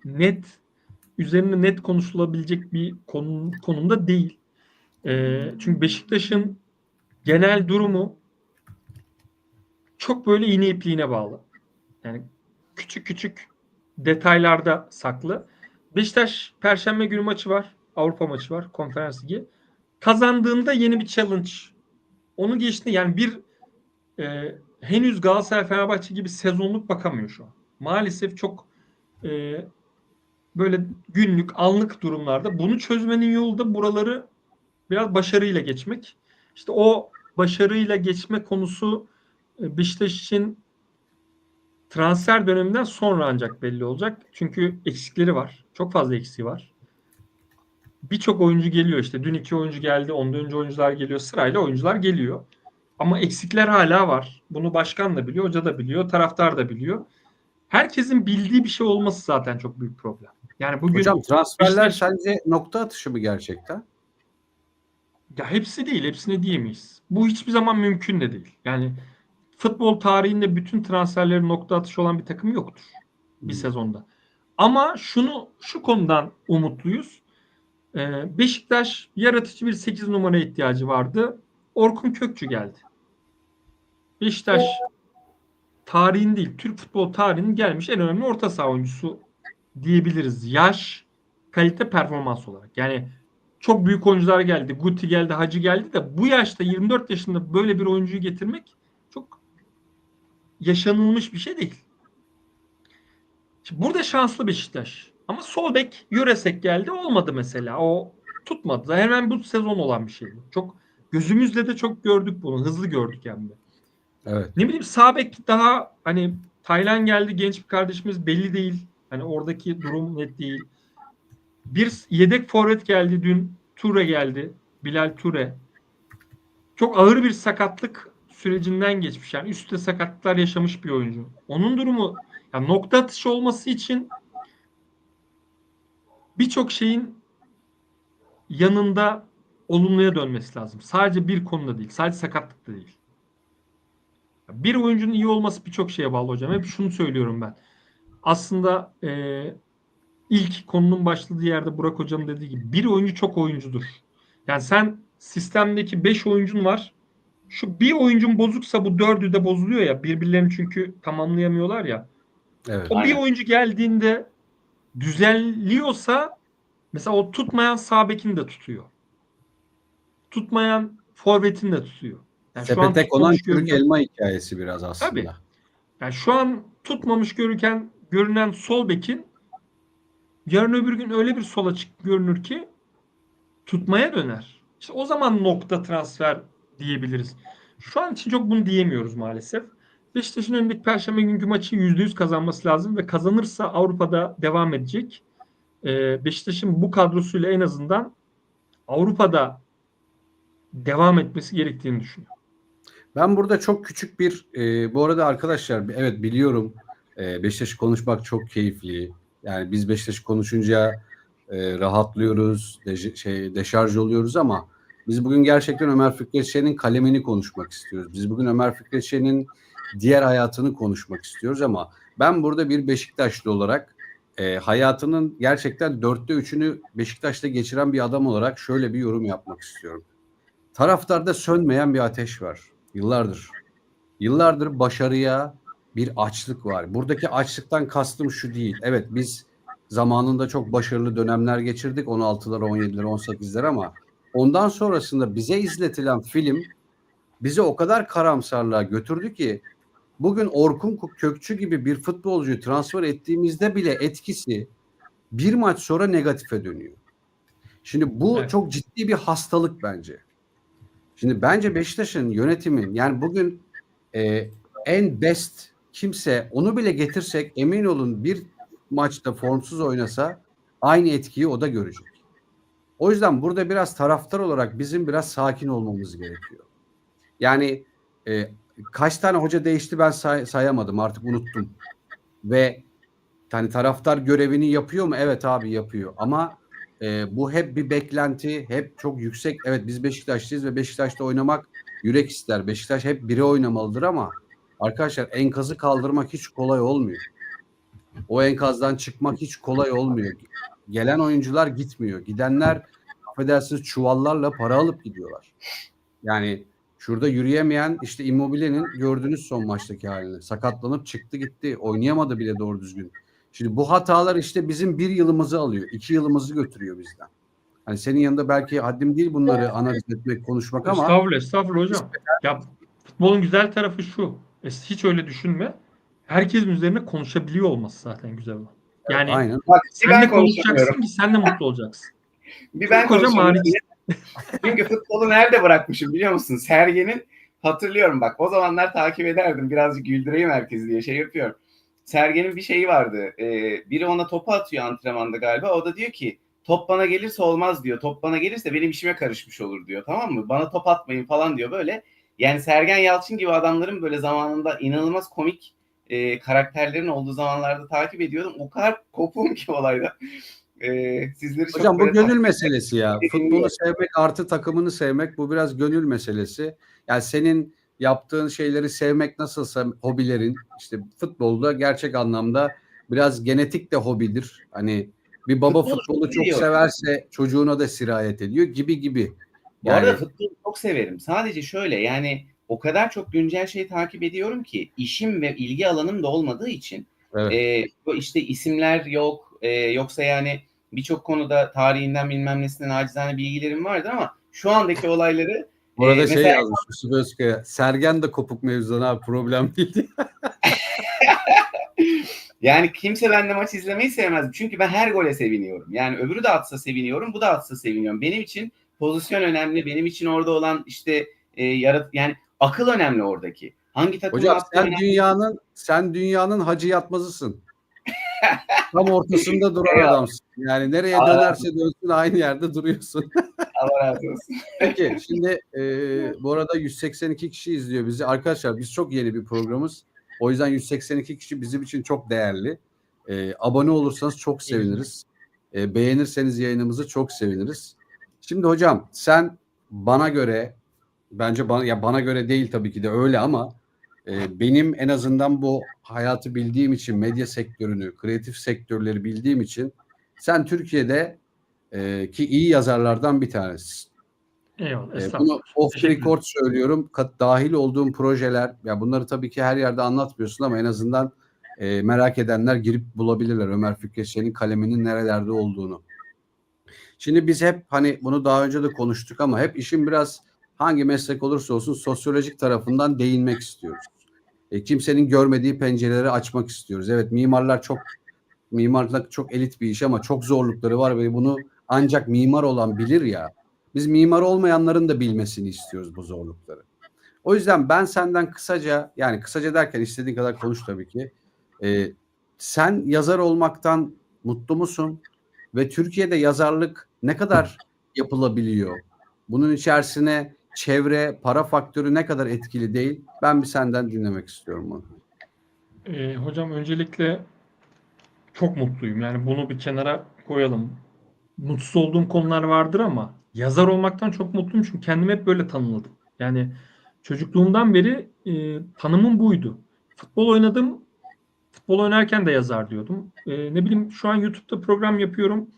üzerinde net konuşulabilecek bir konumda değil. Çünkü Beşiktaş'ın genel durumu çok böyle iğne ipliğine bağlı. Yani küçük küçük detaylarda saklı. Beşiktaş Perşembe günü maçı var. Avrupa maçı var. Konferans Ligi. Kazandığında yeni bir challenge. Onu geçti. Yani henüz Galatasaray Fenerbahçe gibi sezonluk bakamıyor şu an. Maalesef çok böyle günlük anlık durumlarda bunu çözmenin yolu da buraları biraz başarıyla geçmek. İşte o başarıyla geçme konusu Beşiktaş için transfer döneminden sonra ancak belli olacak. Çünkü eksikleri var. Çok fazla eksiği var. Birçok oyuncu geliyor işte. Dün 2 oyuncu geldi. Ondan önce oyuncular geliyor. Sırayla oyuncular geliyor. Ama eksikler hala var. Bunu başkan da biliyor, hoca da biliyor, taraftar da biliyor. Herkesin bildiği bir şey olması zaten çok büyük problem. Yani bugün Hocam transferler Beşiktaş, sence nokta atışı mı gerçekten? ya hepsi değil, hepsini diyemeyiz. Bu hiçbir zaman mümkün de değil. Yani futbol tarihinde bütün transferlerin nokta atışı olan bir takım yoktur bir sezonda. Ama şu konudan umutluyuz. Beşiktaş yaratıcı bir 8 numara ihtiyacı vardı. Orkun Kökçü geldi. Beşiktaş tarihin değil, Türk futbol tarihinin gelmiş en önemli orta saha oyuncusu diyebiliriz. Yaş, kalite, performans olarak. Yani çok büyük oyuncular geldi. Guti geldi, Hacı geldi de bu yaşta 24 yaşında böyle bir oyuncuyu getirmek çok yaşanılmış bir şey değil. Şimdi burada şanslı Beşiktaş. Ama sol bek Yüresek geldi olmadı mesela. O tutmadı. Hemen bu sezon olan bir şey. Çok gözümüzle de çok gördük bunu. Hızlı gördük hem de. Evet. Ne bileyim sağ bek daha hani Taylan geldi, genç bir kardeşimiz, belli değil. Hani oradaki durum net değil. Bir yedek forvet geldi dün. Ture geldi. Bilal Ture. Çok ağır bir sakatlık sürecinden geçmiş. Yani üstte sakatlıklar yaşamış bir oyuncu. Onun durumu, yani nokta atışı olması için birçok şeyin yanında olumluya dönmesi lazım. Sadece bir konuda değil. Sadece sakatlıkta değil. Bir oyuncunun iyi olması birçok şeye bağlı hocam. Hep şunu söylüyorum ben. Aslında ilk konunun başladığı yerde Burak hocam dediği gibi bir oyuncu çok oyuncudur. Yani sen sistemdeki 5 oyuncun var. Şu bir oyuncun bozuksa bu dördü de bozuluyor ya. Birbirlerini çünkü tamamlayamıyorlar ya. Evet. O bir Aynen. oyuncu geldiğinde düzenliyorsa mesela o tutmayan sağ bekini de tutuyor. Tutmayan forvetini de tutuyor. Yani şu an Sepete konan tutmamış çürük görünen, elma hikayesi biraz tabii. aslında. Yani şu an tutmamış görünen sol bekin yarın öbür gün öyle bir sol açık görünür ki tutmaya döner. İşte o zaman nokta transfer diyebiliriz. Şu an için çok bunu diyemiyoruz maalesef. Beşiktaş'ın önündeki Perşembe günkü maçı %100 kazanması lazım ve kazanırsa Avrupa'da devam edecek. Beşiktaş'ın bu kadrosuyla en azından Avrupa'da devam etmesi gerektiğini düşünüyorum. Ben burada çok küçük bir bu arada arkadaşlar, evet biliyorum, Beşiktaş'ı konuşmak çok keyifli. Yani biz Beşiktaş'ı konuşunca rahatlıyoruz, deşarj oluyoruz ama biz bugün gerçekten Ömer Fikret Şen'in kalemini konuşmak istiyoruz. Biz bugün Ömer Fikret Şen'in diğer hayatını konuşmak istiyoruz ama ben burada bir Beşiktaşlı olarak hayatının gerçekten 3'ünü Beşiktaş'ta geçiren bir adam olarak şöyle bir yorum yapmak istiyorum. Taraftarda sönmeyen bir ateş var. Yıllardır. Yıllardır başarıya bir açlık var. Buradaki açlıktan kastım şu değil. Evet, biz zamanında çok başarılı dönemler geçirdik. 16'lar, 17'ler, 18'ler ama ondan sonrasında bize izletilen film bizi o kadar karamsarlığa götürdü ki bugün Orkun Kökçü gibi bir futbolcuyu transfer ettiğimizde bile etkisi bir maç sonra negatife dönüyor. Şimdi bu Evet. çok ciddi bir hastalık bence. Şimdi bence Beşiktaş'ın yönetimin, yani bugün en best kimse, onu bile getirsek emin olun bir maçta formsuz oynasa aynı etkiyi o da görecek. O yüzden burada biraz taraftar olarak bizim biraz sakin olmamız gerekiyor. Yani kaç tane hoca değişti ben sayamadım, artık unuttum. Ve hani taraftar görevini yapıyor mu? Evet abi, yapıyor. Ama bu hep bir beklenti, hep çok yüksek. Evet, biz Beşiktaşlıyız ve Beşiktaş'ta oynamak yürek ister. Beşiktaş hep biri oynamalıdır ama arkadaşlar, enkazı kaldırmak hiç kolay olmuyor. O enkazdan çıkmak hiç kolay olmuyor. Gelen oyuncular gitmiyor. Gidenler, affedersiniz, çuvallarla para alıp gidiyorlar. Yani şurada yürüyemeyen işte Immobile'nin gördüğünüz son maçtaki halini. Sakatlanıp çıktı gitti. Oynayamadı bile doğru düzgün. Şimdi bu hatalar işte bizim 1 yılımızı alıyor. 2 yılımızı götürüyor bizden. Hani senin yanında belki haddim değil bunları analiz etmek, konuşmak ama Estağfurullah, estağfurullah hocam. Ya futbolun güzel tarafı şu. Hiç öyle düşünme. Herkesin üzerine konuşabiliyor olması zaten güzel olan. Yani aynen. Bak bir sen ben de konuşacaksın konuşamıyorum. ki sen de mutlu olacaksın. Bir ben Hocam konuşamıyorum. hariç. Çünkü futbolu nerede bırakmışım biliyor musun? Sergen'in, hatırlıyorum bak, o zamanlar takip ederdim. Birazcık güldüreyim herkesi diye şey yapıyorum. Sergen'in bir şeyi vardı. Biri ona topu atıyor antrenmanda galiba. O da diyor ki top bana gelirse olmaz diyor. Top bana gelirse benim işime karışmış olur diyor. Tamam mı? Bana top atmayın falan diyor böyle. Yani Sergen Yalçın gibi adamların böyle zamanında inanılmaz komik karakterlerin olduğu zamanlarda takip ediyordum. O kadar kopum ki olayda. Sizleri çok Hocam bu böyle gönül meselesi ya. Futbolu dinliyorum. sevmek artı takımını sevmek, bu biraz gönül meselesi. Yani senin yaptığın şeyleri sevmek nasılsa hobilerin, işte futbolda gerçek anlamda biraz genetik de hobidir. Hani bir baba Futbolu futbolu çok çok seviyorum. severse çocuğuna da sirayet ediyor gibi gibi. Bu arada Yani futbolu çok severim. Sadece şöyle, yani o kadar çok güncel şey takip ediyorum ki işim ve ilgi alanım da olmadığı için evet. işte isimler yok, yoksa yani birçok konuda tarihinden bilmem nesinden acizane bilgilerim vardır ama şu andaki olayları Bu arada şey mesela yazmış Yusuf Özkaya, Sergen de kopuk mevzudan abi, problem değil. yani kimse benimle maç izlemeyi sevmez. Çünkü ben her gole seviniyorum. Yani öbürü de atsa seviniyorum, bu da atsa seviniyorum. Benim için pozisyon önemli. Benim için orada olan işte yani akıl önemli oradaki. Hangi takım Hocam yaptığı sen dünyanın hacı yatmazısın. Tam ortasında duran Eyvallah. adamsın. Yani nereye Allah dönerse dönsün aynı yerde duruyorsun. Allah razı olsun. Peki şimdi bu arada 182 kişi izliyor bizi. Arkadaşlar biz çok yeni bir programız. O yüzden 182 kişi bizim için çok değerli. Abone olursanız çok seviniriz. Beğenirseniz yayınımızı çok seviniriz. Şimdi hocam sen bana göre, bence bana göre değil tabii ki de öyle ama benim en azından bu hayatı bildiğim için, medya sektörünü, kreatif sektörleri bildiğim için sen Türkiye'de ki iyi yazarlardan bir tanesisin. Eyvallah. Bunu Estağfurullah. off the Teşekkür record söylüyorum. Dahil olduğum projeler, ya bunları tabii ki her yerde anlatmıyorsun ama en azından merak edenler girip bulabilirler Ömer Fikret Şen'in kaleminin nerelerde olduğunu. Şimdi biz hep hani bunu daha önce de konuştuk ama hep işin biraz hangi meslek olursa olsun sosyolojik tarafından değinmek istiyoruz. Kimsenin görmediği pencereleri açmak istiyoruz. Evet, mimarlık çok elit bir iş ama çok zorlukları var ve bunu ancak mimar olan bilir ya. Biz mimar olmayanların da bilmesini istiyoruz bu zorlukları. O yüzden ben senden kısaca, yani kısaca derken istediğin kadar konuş tabii ki. Sen yazar olmaktan mutlu musun? Ve Türkiye'de yazarlık ne kadar yapılabiliyor? Bunun içerisine çevre, para faktörü ne kadar etkili değil? Ben bir senden dinlemek istiyorum bunu. Hocam öncelikle çok mutluyum. Yani bunu bir kenara koyalım. Mutsuz olduğum konular vardır ama yazar olmaktan çok mutluyum çünkü kendimi hep böyle tanımladım. Yani çocukluğumdan beri tanımım buydu. Futbol oynadım. Futbol oynarken de yazar diyordum. Ne bileyim şu an YouTube'da program yapıyorum.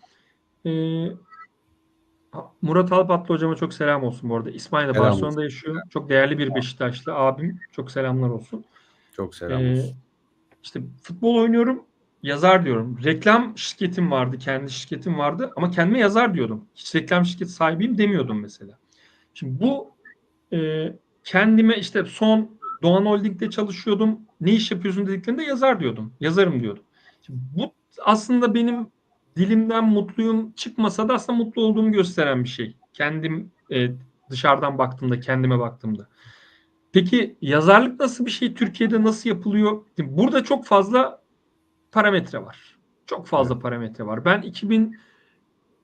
Murat Alpatlı hocama çok selam olsun bu arada. İspanya'da, Selam Barcelona'da olsun. yaşıyor. Çok değerli bir Beşiktaşlı abim. Çok selamlar olsun. Çok selam olsun. İşte futbol oynuyorum, yazar diyorum. Reklam şirketim vardı, kendi şirketim vardı ama kendime yazar diyordum. Hiç reklam şirketi sahibiyim demiyordum mesela. Şimdi bu kendime işte son Doğan Holding'de çalışıyordum. Ne iş yapıyorsun dediklerinde yazar diyordum. Yazarım diyordum. Şimdi bu aslında benim dilimden mutluyum çıkmasa da aslında mutlu olduğumu gösteren bir şey. Kendim dışarıdan baktığımda, kendime baktığımda. Peki yazarlık nasıl bir şey? Türkiye'de nasıl yapılıyor? Burada çok fazla parametre var. Çok fazla parametre var. Ben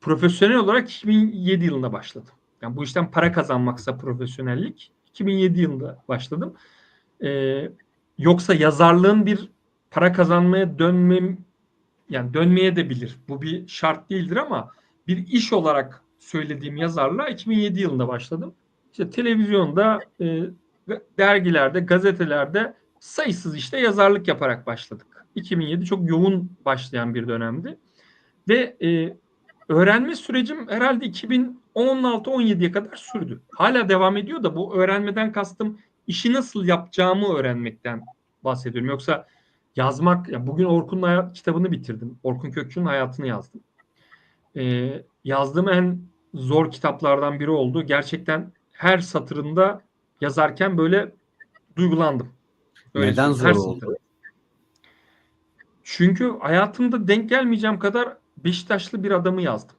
profesyonel olarak 2007 yılında başladım. Yani bu işten para kazanmaksa profesyonellik 2007 yılında başladım. Yoksa yazarlığın bir para kazanmaya dönmeye de bilir. Bu bir şart değildir ama bir iş olarak söylediğim yazarlığa 2007 yılında başladım. İşte televizyonda, dergilerde, gazetelerde sayısız işte yazarlık yaparak başladık. 2007 çok yoğun başlayan bir dönemdi. Ve öğrenme sürecim herhalde 2016-17'ye kadar sürdü. Hala devam ediyor da bu öğrenmeden kastım işi nasıl yapacağımı öğrenmekten bahsediyorum. Yoksa yazmak, ya bugün Orkun'un kitabını bitirdim. Orkun Kökçü'nün hayatını yazdım. Yazdığım en zor kitaplardan biri oldu. Gerçekten her satırında yazarken böyle duygulandım. Öyle Neden söyleyeyim. zor oldu? Çünkü hayatımda denk gelmeyeceğim kadar Beşiktaşlı bir adamı yazdım.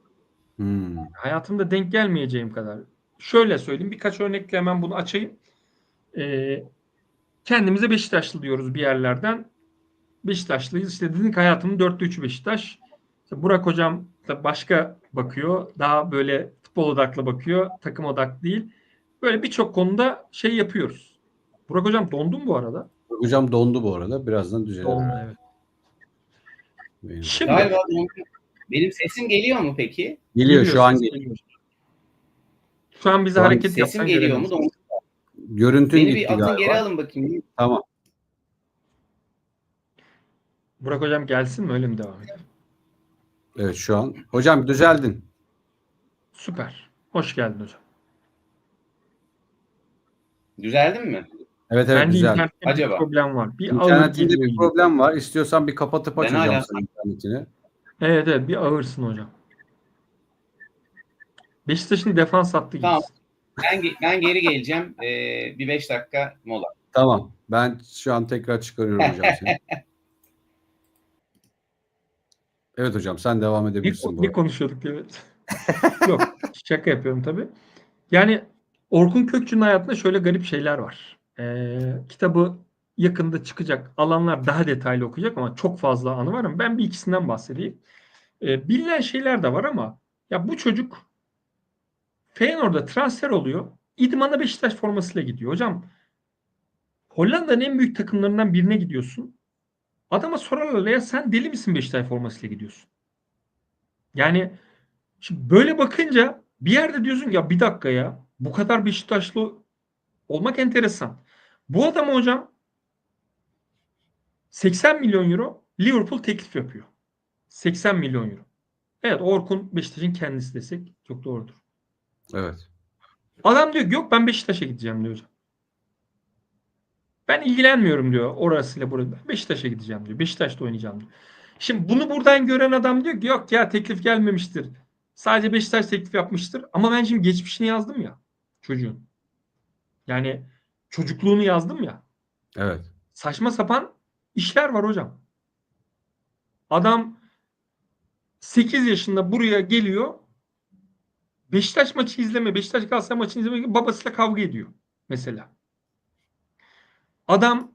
Hayatımda denk gelmeyeceğim kadar. Şöyle söyleyeyim, birkaç örnekle hemen bunu açayım. Kendimize Beşiktaşlı diyoruz bir yerlerden. Beşiktaşlıyız. İşte dedik hayatımın 4'te 3'ü Beşiktaş. İşte Burak hocam da başka bakıyor. Daha böyle futbol odaklı bakıyor. Takım odaklı değil. Böyle birçok konuda şey yapıyoruz. Burak hocam dondu mu bu arada? Hocam dondu bu arada. Birazdan düzelir. Dondu, evet. Şimdi Galiba benim sesim geliyor mu peki? Geliyor şu an geliyor. Şu an bize Şu an hareket Sesim yapsan geliyor mu? göremezsin. Görüntün Beni gitti bir atın galiba. geri alın bakayım. Tamam. Burak hocam gelsin mi, öyle mi devam edelim? Evet şu an. Hocam düzeldin. Süper. Hoş geldin hocam. Düzeldin mi? Evet Bence güzel. internette bir Acaba? problem var. Bir ağır İnternetinde geliyor bir gibi. problem var. İstiyorsan bir kapatıp Ben açacağım hala- senin internetini. Evet bir ağırsın hocam. Beşiktaş'ın defans hattı Tamam. gibisin. Ben geri geleceğim. Bir 5 dakika mola. Tamam. Ben şu an tekrar çıkarıyorum hocam seni. Evet hocam sen devam edebilirsin. Ne konuşuyorduk evet. Yok şaka yapıyorum tabii. Yani Orkun Kökçü'nün hayatında şöyle garip şeyler var. Kitabı yakında çıkacak. Alanlar daha detaylı okuyacak ama çok fazla anı var ama ben bir ikisinden bahsedeyim. Bilinen şeyler de var ama ya bu çocuk Feyenoord'a transfer oluyor. İdman'a Beşiktaş formasıyla gidiyor. Hocam Hollanda'nın en büyük takımlarından birine gidiyorsun. Adama sorarlar ya sen deli misin Beşiktaş formasıyla gidiyorsun? Yani şimdi böyle bakınca bir yerde diyorsun ki ya bir dakika ya bu kadar Beşiktaşlı olmak enteresan. Bu adam hocam 80 milyon euro Liverpool teklif yapıyor. 80 milyon euro. Evet Orkun Beşiktaş'ın kendisi desek çok doğrudur. Evet. Adam diyor ki yok ben Beşiktaş'a gideceğim diyor hocam. Ben ilgilenmiyorum diyor orasıyla burası. Ben Beşiktaş'a gideceğim diyor. Beşiktaş'ta oynayacağım diyor. Şimdi bunu buradan gören adam diyor ki yok ya teklif gelmemiştir. Sadece Beşiktaş teklif yapmıştır. Ama ben şimdi geçmişini yazdım ya çocuğun. Yani çocukluğunu yazdım ya. Evet. Saçma sapan işler var hocam. Adam 8 yaşında buraya geliyor. Beşiktaş maçı izleme, Beşiktaş Galatasaray maçını izleme babasıyla kavga ediyor mesela. Adam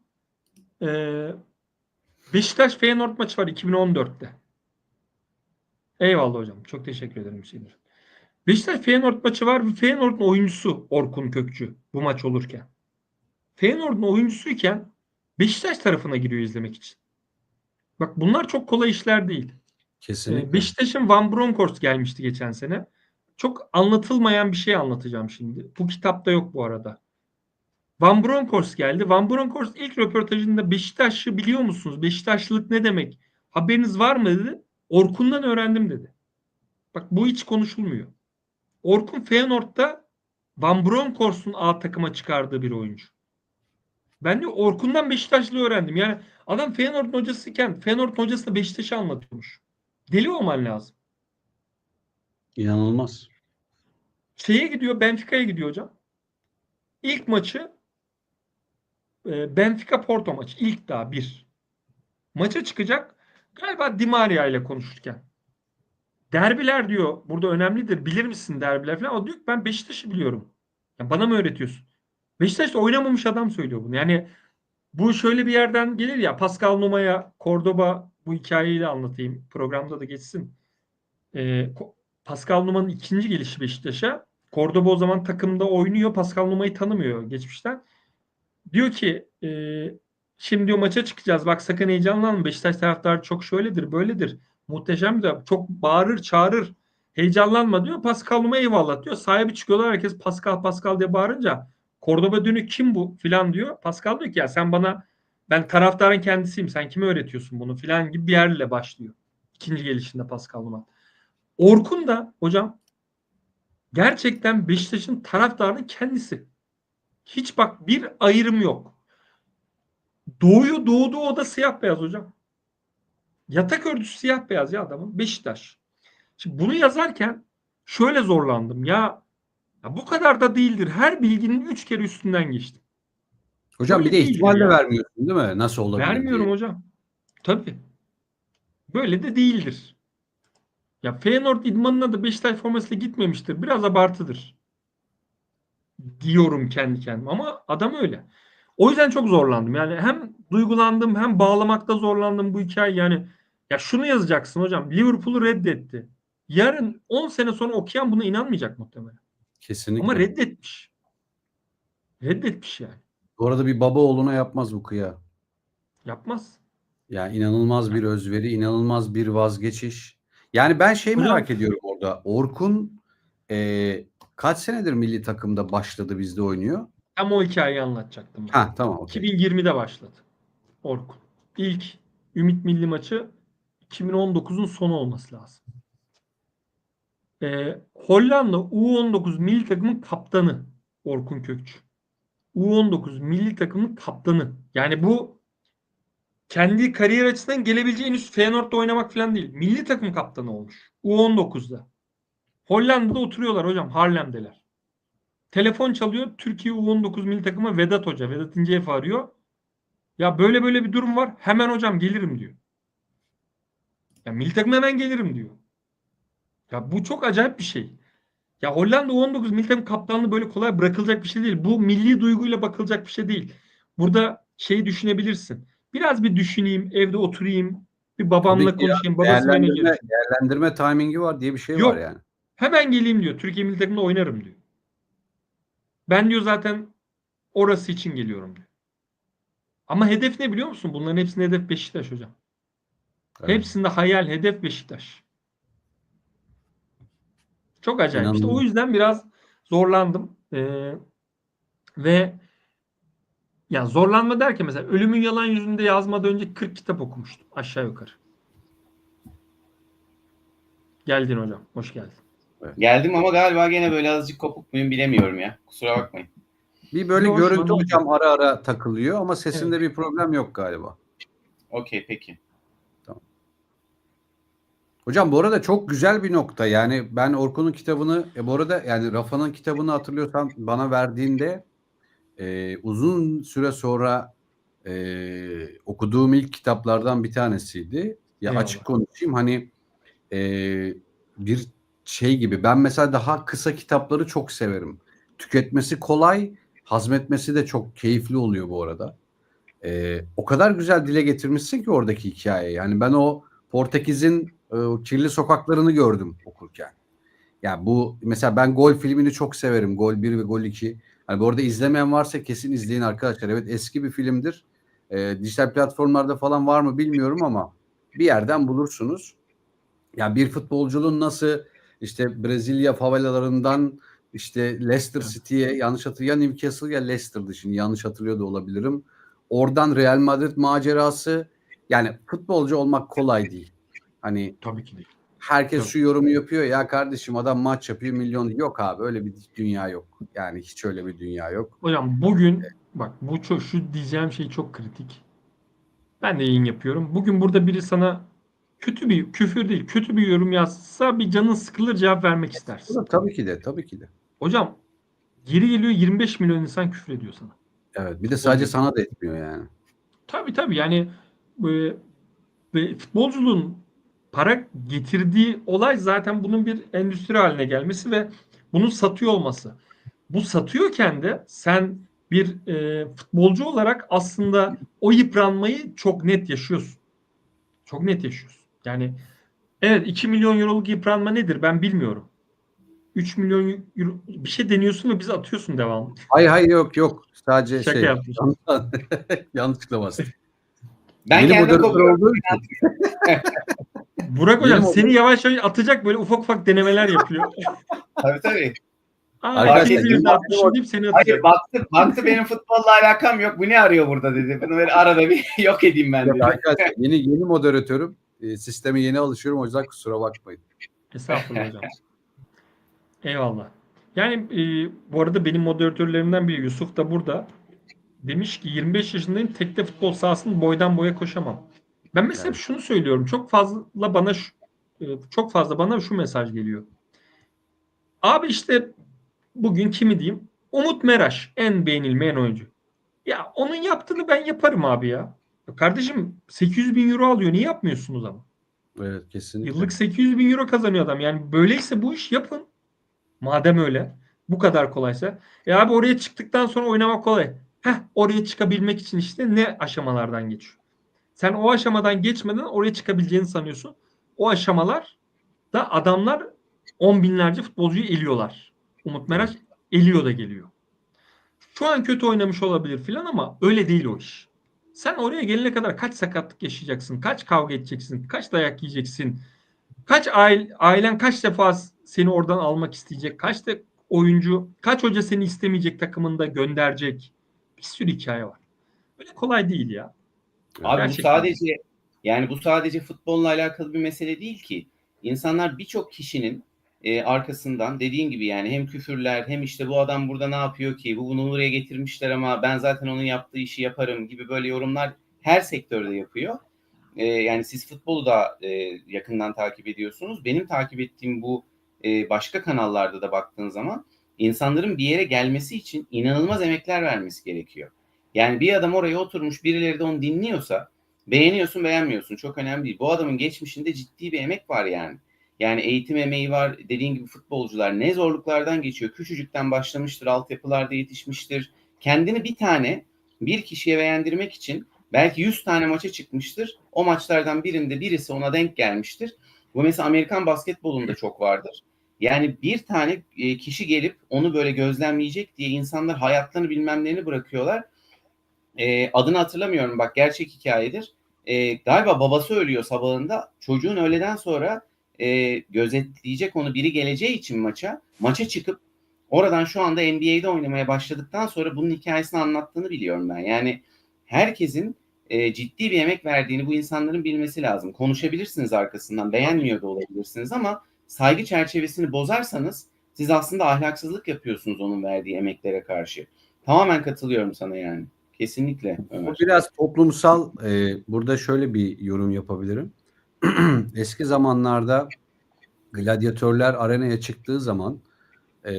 Beşiktaş Feyenoord maçı var 2014'te. Eyvallah hocam. Çok teşekkür ederim Hüseyin. Beşiktaş Feyenoord maçı var ve Feyenoord'un oyuncusu Orkun Kökçü bu maç olurken. Feyenoord'un oyuncusuyken Beşiktaş tarafına giriyor izlemek için. Bak bunlar çok kolay işler değil. Kesinlikle. Beşiktaş'ın Van Bronckhorst gelmişti geçen sene. Çok anlatılmayan bir şey anlatacağım şimdi. Bu kitapta yok bu arada. Van Bronckhorst geldi. Van Bronckhorst ilk röportajında Beşiktaş'ı biliyor musunuz? Beşiktaşlılık ne demek? Haberiniz var mı dedi. Orkun'dan öğrendim dedi. Bak bu hiç konuşulmuyor. Orkun Feyenoord'da Van Bronckhorst'un A takıma çıkardığı bir oyuncu. Ben de Orkun'dan Beşiktaşlığı öğrendim. Yani adam Feyenoord'un hocasıyken Feyenoord'un hocası da Beşiktaş'ı anlatıyormuş. Deli olman lazım. İnanılmaz. Şeye gidiyor, Benfica'ya gidiyor hocam. İlk maçı Benfica Porto maçı. İlk daha bir. Maça çıkacak. Galiba Di Maria ile konuşurken. Derbiler diyor burada önemlidir. Bilir misin derbiler falan. O diyor ki ben Beşiktaş'ı biliyorum. Ya bana mı öğretiyorsun? Beşiktaş'ta oynamamış adam söylüyor bunu. Yani bu şöyle bir yerden gelir ya. Pascal Numa'ya Cordoba bu hikayeyi de anlatayım. Programda da geçsin. Pascal Numa'nın ikinci gelişi Beşiktaş'a. Cordoba o zaman takımda oynuyor. Pascal Numa'yı tanımıyor geçmişten. Diyor ki şimdi diyor maça çıkacağız. Bak sakın heyecanlanma. Beşiktaş taraftarı çok şöyledir, böyledir. Muhteşem diyor. Çok bağırır, çağırır. Heyecanlanma diyor. Pascal Numa eyvallah diyor. Sahibi çıkıyorlar. Herkes Pascal Pascal diye bağırınca Cordoba dönüyor kim bu filan diyor. Pascal diyor ki ya sen bana ben taraftarın kendisiyim. Sen kime öğretiyorsun bunu filan gibi bir yerle başlıyor. İkinci gelişinde Pascal Numa. Orkun da hocam gerçekten Beşiktaş'ın taraftarının kendisi. Hiç bak bir ayrım yok. Doğduğu oda siyah beyaz hocam. Yatak örtüsü siyah beyaz ya adamın. Beşiktaş. Şimdi bunu yazarken şöyle zorlandım. Ya bu kadar da değildir. Her bilginin 3 kere üstünden geçtim. Hocam Böyle bir de değildir ihtimal de ya. vermiyorsun değil mi? Nasıl olabilir Vermiyorum diye. hocam. Tabii. Böyle de değildir. Ya Feyenoord idmanına da Beşiktaş formasıyla gitmemiştir. Biraz abartıdır. Diyorum kendi kendime. Ama adam öyle. O yüzden çok zorlandım. Yani hem duygulandım hem bağlamakta zorlandım bu hikaye. Yani ya şunu yazacaksın hocam. Liverpool'u reddetti. Yarın 10 sene sonra okuyan buna inanmayacak muhtemelen. Ama Kesinlikle. reddetmiş. Reddetmiş yani. Bu arada bir baba oğluna yapmaz bu kıya. Yapmaz. Yani inanılmaz bir özveri, inanılmaz bir vazgeçiş. Yani ben şey Hocam merak ediyorum orada. Orkun kaç senedir milli takımda başladı bizde oynuyor? tam o hikayeyi anlatacaktım ben. Ha tamam okey. 2020'de başladı Orkun. İlk Ümit Milli maçı 2019'un sonu olması lazım. Hollanda U19 milli takımın kaptanı Orkun Kökçü. U19 milli takımın kaptanı. Yani bu kendi kariyer açısından gelebileceği en üst Feyenoord'da oynamak falan değil. Milli takım kaptanı olmuş. U19'da. Hollanda'da oturuyorlar hocam. Harlem'deler. Telefon çalıyor. Türkiye U19 milli takımı Vedat Hoca. Vedat İnceev arıyor. Ya böyle böyle bir durum var. Hemen hocam gelirim diyor. Ya milli takıma hemen gelirim diyor. Ya bu çok acayip bir şey. Ya Hollanda U19 milli takım kaptanlığı böyle kolay bırakılacak bir şey değil. Bu milli duyguyla bakılacak bir şey değil. Burada şeyi düşünebilirsin. Biraz bir düşüneyim, evde oturayım, bir Tabii babamla ki ya, konuşayım. Babası menajer. değerlendirme timingi var diye bir şey var Yok. yani. Hemen geleyim diyor. Türkiye milli takımında oynarım diyor. Ben diyor zaten orası için geliyorum diyor. Ama hedef ne biliyor musun? Bunların hepsinin hedef Beşiktaş hocam. Evet. Hepsinde hayal, hedef Beşiktaş. Çok acayip. İşte o İnanılmaz. yüzden biraz zorlandım. Ve ya zorlanma derken mesela Ölümün Yalan Yüzünde yazmadan önce 40 kitap okumuştum aşağı yukarı. Geldin hocam. Hoş geldin. Geldim ama galiba gene böyle azıcık kopuk muyum bilemiyorum ya. Kusura bakmayın. Bir böyle Yo, şu an görüntü iyi. hocam ara ara takılıyor ama sesinde Evet. bir problem yok galiba. Okey, peki. Hocam bu arada çok güzel bir nokta. Yani ben Orkun'un kitabını bu arada yani Rafa'nın kitabını hatırlıyorsan bana verdiğinde uzun süre sonra okuduğum ilk kitaplardan bir tanesiydi. Ya Eyvallah. açık konuşayım hani bir şey gibi. Ben mesela daha kısa kitapları çok severim. Tüketmesi kolay, hazmetmesi de çok keyifli oluyor bu arada. O kadar güzel dile getirmişsin ki oradaki hikaye. Yani ben o Portekiz'in kirli sokaklarını gördüm okurken. Yani bu mesela ben Gol filmini çok severim. Gol 1 ve Gol 2. Hani bu arada izlemeyen varsa kesin izleyin arkadaşlar. Evet eski bir filmdir. Dijital platformlarda falan var mı bilmiyorum ama bir yerden bulursunuz. Yani bir futbolcunun nasıl işte Brezilya favelalarından işte Leicester City'ye yanlış hatırlıyorum ya Newcastle ya Leicester'dı şimdi yanlış hatırlıyor da olabilirim. Oradan Real Madrid macerası yani futbolcu olmak kolay değil. Hani Tabii ki değil. herkes Tabii. şu yorumu yapıyor ya kardeşim adam maç yapıyor milyon yok abi öyle bir dünya yok. Yani hiç öyle bir dünya yok. Hocam bugün bak bu çok şu diyeceğim şey çok kritik. Ben de yayın yapıyorum. Bugün burada biri sana kötü bir küfür değil, kötü bir yorum yazsa bir canın sıkılır cevap vermek istersin. Tabii ki de tabii ki de. Hocam geri geliyor 25 milyon insan küfür ediyor sana. Evet bir de sadece sana da etmiyor yani. Tabii yani futbolculuğun para getirdiği olay zaten bunun bir endüstri haline gelmesi ve bunun satıyor olması. Bu satıyorken de sen bir futbolcu olarak aslında o yıpranmayı çok net yaşıyorsun. Çok net yaşıyorsun. Yani evet 2 milyon euroluk yıpranma nedir ben bilmiyorum. 3 milyon euro bir şey deniyorsun ve bizi atıyorsun devamlı. Hayır yok sadece Şaka yapmış. yanlışlıkla bastım. Ben Yeni kendim moderatör kopuyorum. olduğu için. Burak Yeni hocam model- seni yavaş yavaş atacak böyle ufak denemeler yapıyor. Tabii. Arkadaşlar, İkinizi yeni birden atmışım deyip seni atacak. Hayır baktı benim futbolla alakam yok. Bu ne arıyor burada dedi. Bunu böyle arada bir yok edeyim ben Yok dedi. arkadaşlar yeni moderatörüm. Sisteme yeni alışıyorum o yüzden kusura bakmayın. Estağfurullah hocam. Eyvallah. Yani bu arada benim moderatörlerimden biri Yusuf da burada. Demiş ki 25 yaşındayım tekte futbol sahasında boydan boya koşamam. Ben mesela Evet. hep şunu söylüyorum. Çok fazla bana şu mesaj geliyor. Abi işte bugün kimi diyeyim? Umut Meraş en beğenilmeyen oyuncu. Ya onun yaptığını ben yaparım abi ya. Ya kardeşim 800 bin euro alıyor. Niye yapmıyorsunuz ama? Evet kesinlikle. Yıllık 800 bin euro kazanıyor adam. Yani böyleyse bu iş yapın. Madem öyle. Bu kadar kolaysa. Abi oraya çıktıktan sonra oynamak kolay. Oraya çıkabilmek için işte ne aşamalardan geçiyor? Sen o aşamadan geçmeden oraya çıkabileceğini sanıyorsun. O aşamalar da adamlar 10 binlerce futbolcuyu eliyorlar. Umut Meraş eliyor da geliyor. Şu an kötü oynamış olabilir filan ama öyle değil o iş. Sen oraya gelene kadar kaç sakatlık yaşayacaksın, kaç kavga edeceksin, kaç dayak yiyeceksin, kaç ailen kaç defa seni oradan almak isteyecek, kaç da oyuncu, kaç hoca seni istemeyecek takımında gönderecek. Bir sürü hikaye var. Öyle kolay değil ya. Abi Gerçekten. bu sadece futbolla alakalı bir mesele değil ki. İnsanlar birçok kişinin arkasından dediğin gibi yani hem küfürler hem işte bu adam burada ne yapıyor ki bunu buraya getirmişler ama ben zaten onun yaptığı işi yaparım gibi böyle yorumlar her sektörde yapıyor. Yani siz futbolu da yakından takip ediyorsunuz. Benim takip ettiğim bu başka kanallarda da baktığın zaman insanların bir yere gelmesi için inanılmaz emekler vermesi gerekiyor. Yani bir adam oraya oturmuş birileri de onu dinliyorsa beğeniyorsun beğenmiyorsun çok önemli değil. Bu adamın geçmişinde ciddi bir emek var yani. Yani eğitim emeği var. Dediğin gibi futbolcular ne zorluklardan geçiyor. Küçücükten başlamıştır, altyapılarda yetişmiştir. Kendini bir kişiye beğendirmek için belki 100 tane maça çıkmıştır. O maçlardan birinde birisi ona denk gelmiştir. Bu mesela Amerikan basketbolunda çok vardır. Yani bir tane kişi gelip onu böyle gözlemleyecek diye insanlar hayatlarını bilmemlerini bırakıyorlar. Adını hatırlamıyorum, bak gerçek hikayedir. Galiba babası ölüyor sabahında. Çocuğun öğleden sonra gözetleyecek onu biri geleceği için maça çıkıp oradan şu anda NBA'de oynamaya başladıktan sonra bunun hikayesini anlattığını biliyorum ben. Yani herkesin ciddi bir emek verdiğini bu insanların bilmesi lazım. Konuşabilirsiniz arkasından, beğenmiyor da olabilirsiniz ama saygı çerçevesini bozarsanız siz aslında ahlaksızlık yapıyorsunuz onun verdiği emeklere karşı. Tamamen katılıyorum sana yani. Kesinlikle Ömer. Bu biraz toplumsal, burada şöyle bir yorum yapabilirim. Eski zamanlarda gladyatörler arenaya çıktığı zaman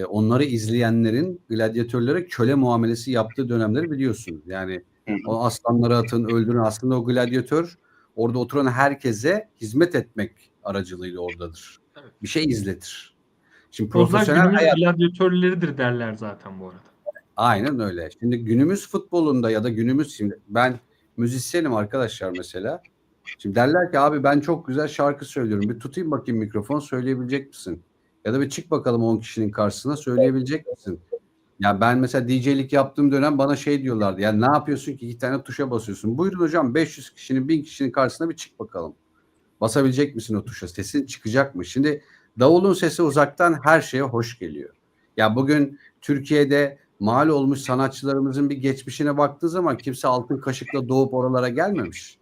onları izleyenlerin gladyatörlere köle muamelesi yaptığı dönemleri biliyorsunuz. Yani o aslanları atın, öldürün. Aslında o gladyatör orada oturan herkese hizmet etmek aracılığıyla oradadır. Evet. Bir şey izletir. Şimdi Onlar profesyonel günümüz hayat gladyatörleridir derler zaten bu arada. aynen öyle. Şimdi günümüz futbolunda ya da şimdi ben müzisyenim arkadaşlar mesela. Şimdi derler ki abi ben çok güzel şarkı söylüyorum. Bir tutayım bakayım mikrofon, söyleyebilecek misin? Ya da bir çık bakalım 10 kişinin karşısına, söyleyebilecek misin? Ya ben mesela DJ'lik yaptığım dönem bana şey diyorlardı. Ya ne yapıyorsun ki 2 tane tuşa basıyorsun. Buyurun hocam 500 kişinin 1000 kişinin karşısına bir çık bakalım. Basabilecek misin o tuşa? Sesin çıkacak mı? Şimdi davulun sesi uzaktan her şeye hoş geliyor. Ya bugün Türkiye'de mal olmuş sanatçılarımızın bir geçmişine baktığı zaman kimse altın kaşıkla doğup oralara gelmemiş.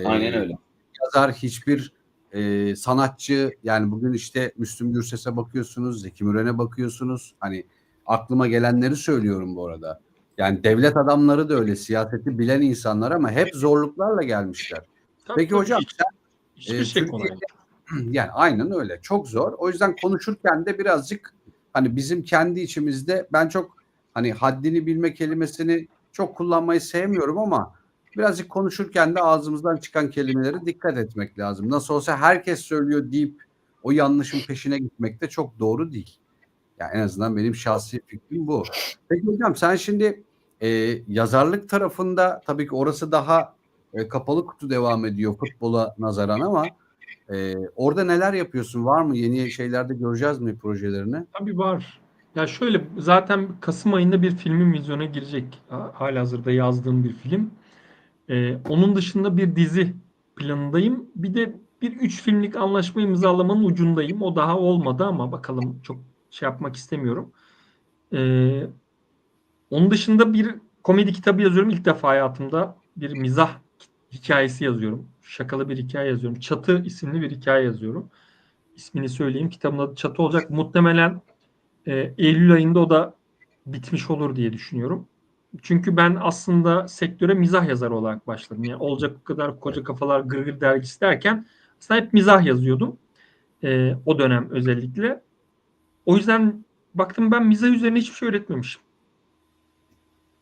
Aynen öyle. Yazar hiçbir sanatçı, yani bugün işte Müslüm Gürses'e bakıyorsunuz, Zeki Müren'e bakıyorsunuz. Hani aklıma gelenleri söylüyorum bu arada. Yani devlet adamları da öyle, siyaseti bilen insanlar ama hep zorluklarla gelmişler. Tabii, Peki hocam hiçbir şey Türkiye'de kolay değil. yani aynen öyle. Çok zor. O yüzden konuşurken de birazcık hani bizim kendi içimizde ben çok hani haddini bilme kelimesini çok kullanmayı sevmiyorum ama birazcık konuşurken de ağzımızdan çıkan kelimelere dikkat etmek lazım. Nasıl olsa herkes söylüyor deyip o yanlışın peşine gitmek de çok doğru değil. Yani en azından benim şahsi fikrim bu. Peki hocam sen şimdi yazarlık tarafında tabii ki orası daha kapalı kutu devam ediyor futbola nazaran ama orada neler yapıyorsun? Var mı? Yeni şeylerde göreceğiz mi projelerini? Tabii var. Ya şöyle, zaten Kasım ayında bir filmim vizyona girecek. Halihazırda yazdığım bir film. Onun dışında bir dizi planındayım. Bir de bir 3 filmlik anlaşma imzalamanın ucundayım. O daha olmadı ama bakalım, çok şey yapmak istemiyorum. Onun dışında bir komedi kitabı yazıyorum. İlk defa hayatımda bir mizah hikayesi yazıyorum. Şakalı bir hikaye yazıyorum. Çatı isimli bir hikaye yazıyorum. İsmini söyleyeyim. Kitabın adı Çatı olacak. Muhtemelen Eylül ayında o da bitmiş olur diye düşünüyorum. Çünkü ben aslında sektöre mizah yazarı olarak başladım. Yani olacak bu kadar koca kafalar gırgır dergisi derken aslında hep mizah yazıyordum. O dönem özellikle. O yüzden baktım ben mizah üzerine hiçbir şey öğretmemişim.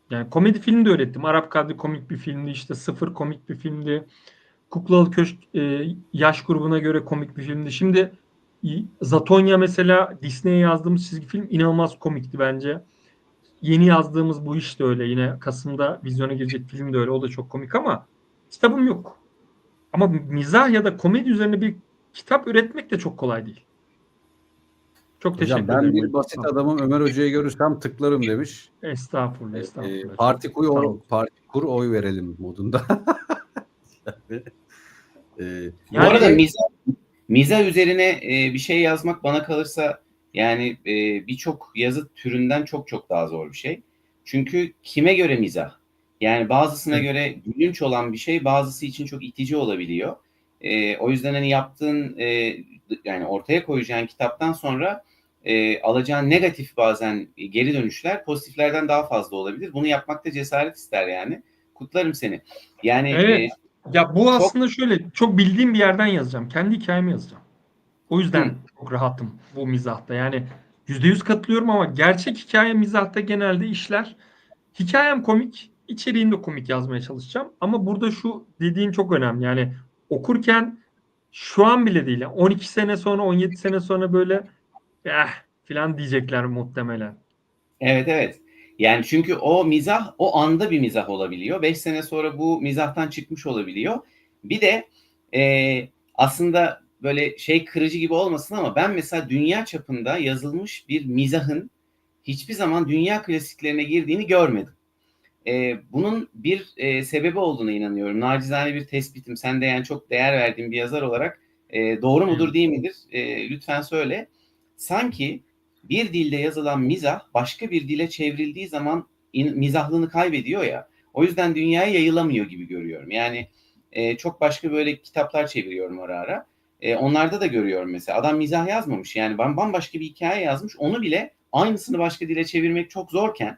Yani komedi filmi de öğrettim. Arap Kadri komik bir filmdi. İşte Sıfır komik bir filmdi. Kuklalı Köşk yaş grubuna göre komik bir filmdi. Şimdi Zatonya mesela, Disney'e yazdığımız çizgi film inanılmaz komikti bence. Yeni yazdığımız Bu İş de öyle. Yine Kasım'da vizyona girecek film de öyle. O da çok komik ama kitabım yok. Ama mizah ya da komedi üzerine bir kitap üretmek de çok kolay değil. Çok teşekkür Hocam ben ederim. bir basit adamım, Ömer Hoca'yı görürsem tıklarım demiş. Estağfurullah, estağfurullah. Parti Sağ olun. kur oy verelim modunda. Bu arada Yani mizah üzerine bir şey yazmak bana kalırsa yani birçok yazı türünden çok çok daha zor bir şey. Çünkü kime göre mizah? Yani bazısına göre gülünç olan bir şey bazısı için çok itici olabiliyor. O yüzden hani yaptığın yani ortaya koyacağın kitaptan sonra alacağın negatif bazen geri dönüşler pozitiflerden daha fazla olabilir. Bunu yapmakta cesaret ister yani. Kutlarım seni. Yani evet. Ya bu aslında şöyle, çok bildiğim bir yerden yazacağım. Kendi hikayemi yazacağım. O yüzden çok rahatım bu mizahta. Yani %100 katılıyorum ama gerçek hikaye mizahta genelde işler. Hikayem komik, içeriğini de komik yazmaya çalışacağım. Ama burada şu dediğin çok önemli. Yani okurken şu an bile değil. Yani 12 sene sonra, 17 sene sonra böyle falan diyecekler muhtemelen. Evet, evet. Yani çünkü o mizah o anda bir mizah olabiliyor. 5 sene sonra bu mizahtan çıkmış olabiliyor. Bir de aslında böyle şey kırıcı gibi olmasın ama ben mesela dünya çapında yazılmış bir mizahın hiçbir zaman dünya klasiklerine girdiğini görmedim. Bunun bir sebebi olduğuna inanıyorum. Nacizane bir tespitim. Sen de yani çok değer verdiğin bir yazar olarak doğru mudur değil midir? Lütfen söyle. Sanki bir dilde yazılan mizah başka bir dile çevrildiği zaman mizahlığını kaybediyor ya. O yüzden dünyaya yayılamıyor gibi görüyorum. Yani çok başka böyle kitaplar çeviriyorum ara ara. Onlarda da görüyorum mesela. Adam mizah yazmamış. Yani bambaşka bir hikaye yazmış. Onu bile aynısını başka dile çevirmek çok zorken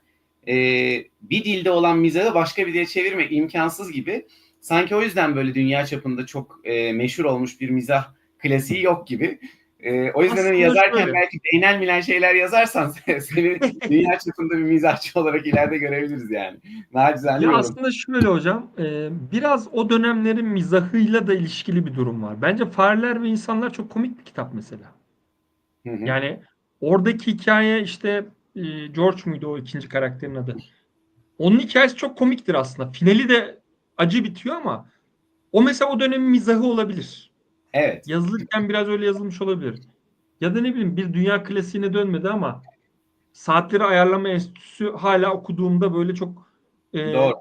bir dilde olan mizahı başka bir dile çevirmek imkansız gibi. Sanki o yüzden böyle dünya çapında çok meşhur olmuş bir mizah klasiği yok gibi. O yüzden hani yazarken şöyle. belki beynel milen şeyler yazarsan seni dünya çapında bir mizahçı olarak ileride görebiliriz yani. Nacizane Ya yorum. aslında şöyle hocam, biraz o dönemlerin mizahıyla da ilişkili bir durum var. Bence Fareler ve İnsanlar çok komik bir kitap mesela. Hı hı. Yani oradaki hikaye işte George muydu o ikinci karakterin adı? Onun hikayesi çok komiktir aslında. Finali de acı bitiyor ama o mesela o dönemin mizahı olabilir. Evet. Yazılırken biraz öyle yazılmış olabilir. Ya da ne bileyim bir dünya klasiğine dönmedi ama Saatleri Ayarlama Enstitüsü hala okuduğumda böyle çok e, Doğru.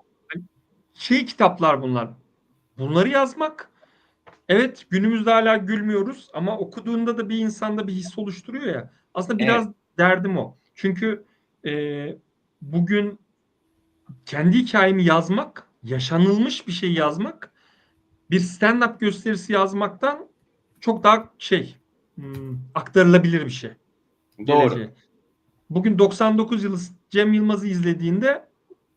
kitaplar bunlar. Bunları yazmak, evet günümüzde hala gülmüyoruz ama okuduğunda da bir insanda bir his oluşturuyor ya. Aslında Evet. biraz derdim o. Çünkü bugün kendi hikayemi yazmak, yaşanılmış bir şey yazmak, bir stand-up gösterisi yazmaktan çok daha aktarılabilir bir şey Doğru. geleceğe. Bugün 99 yılı Cem Yılmaz'ı izlediğinde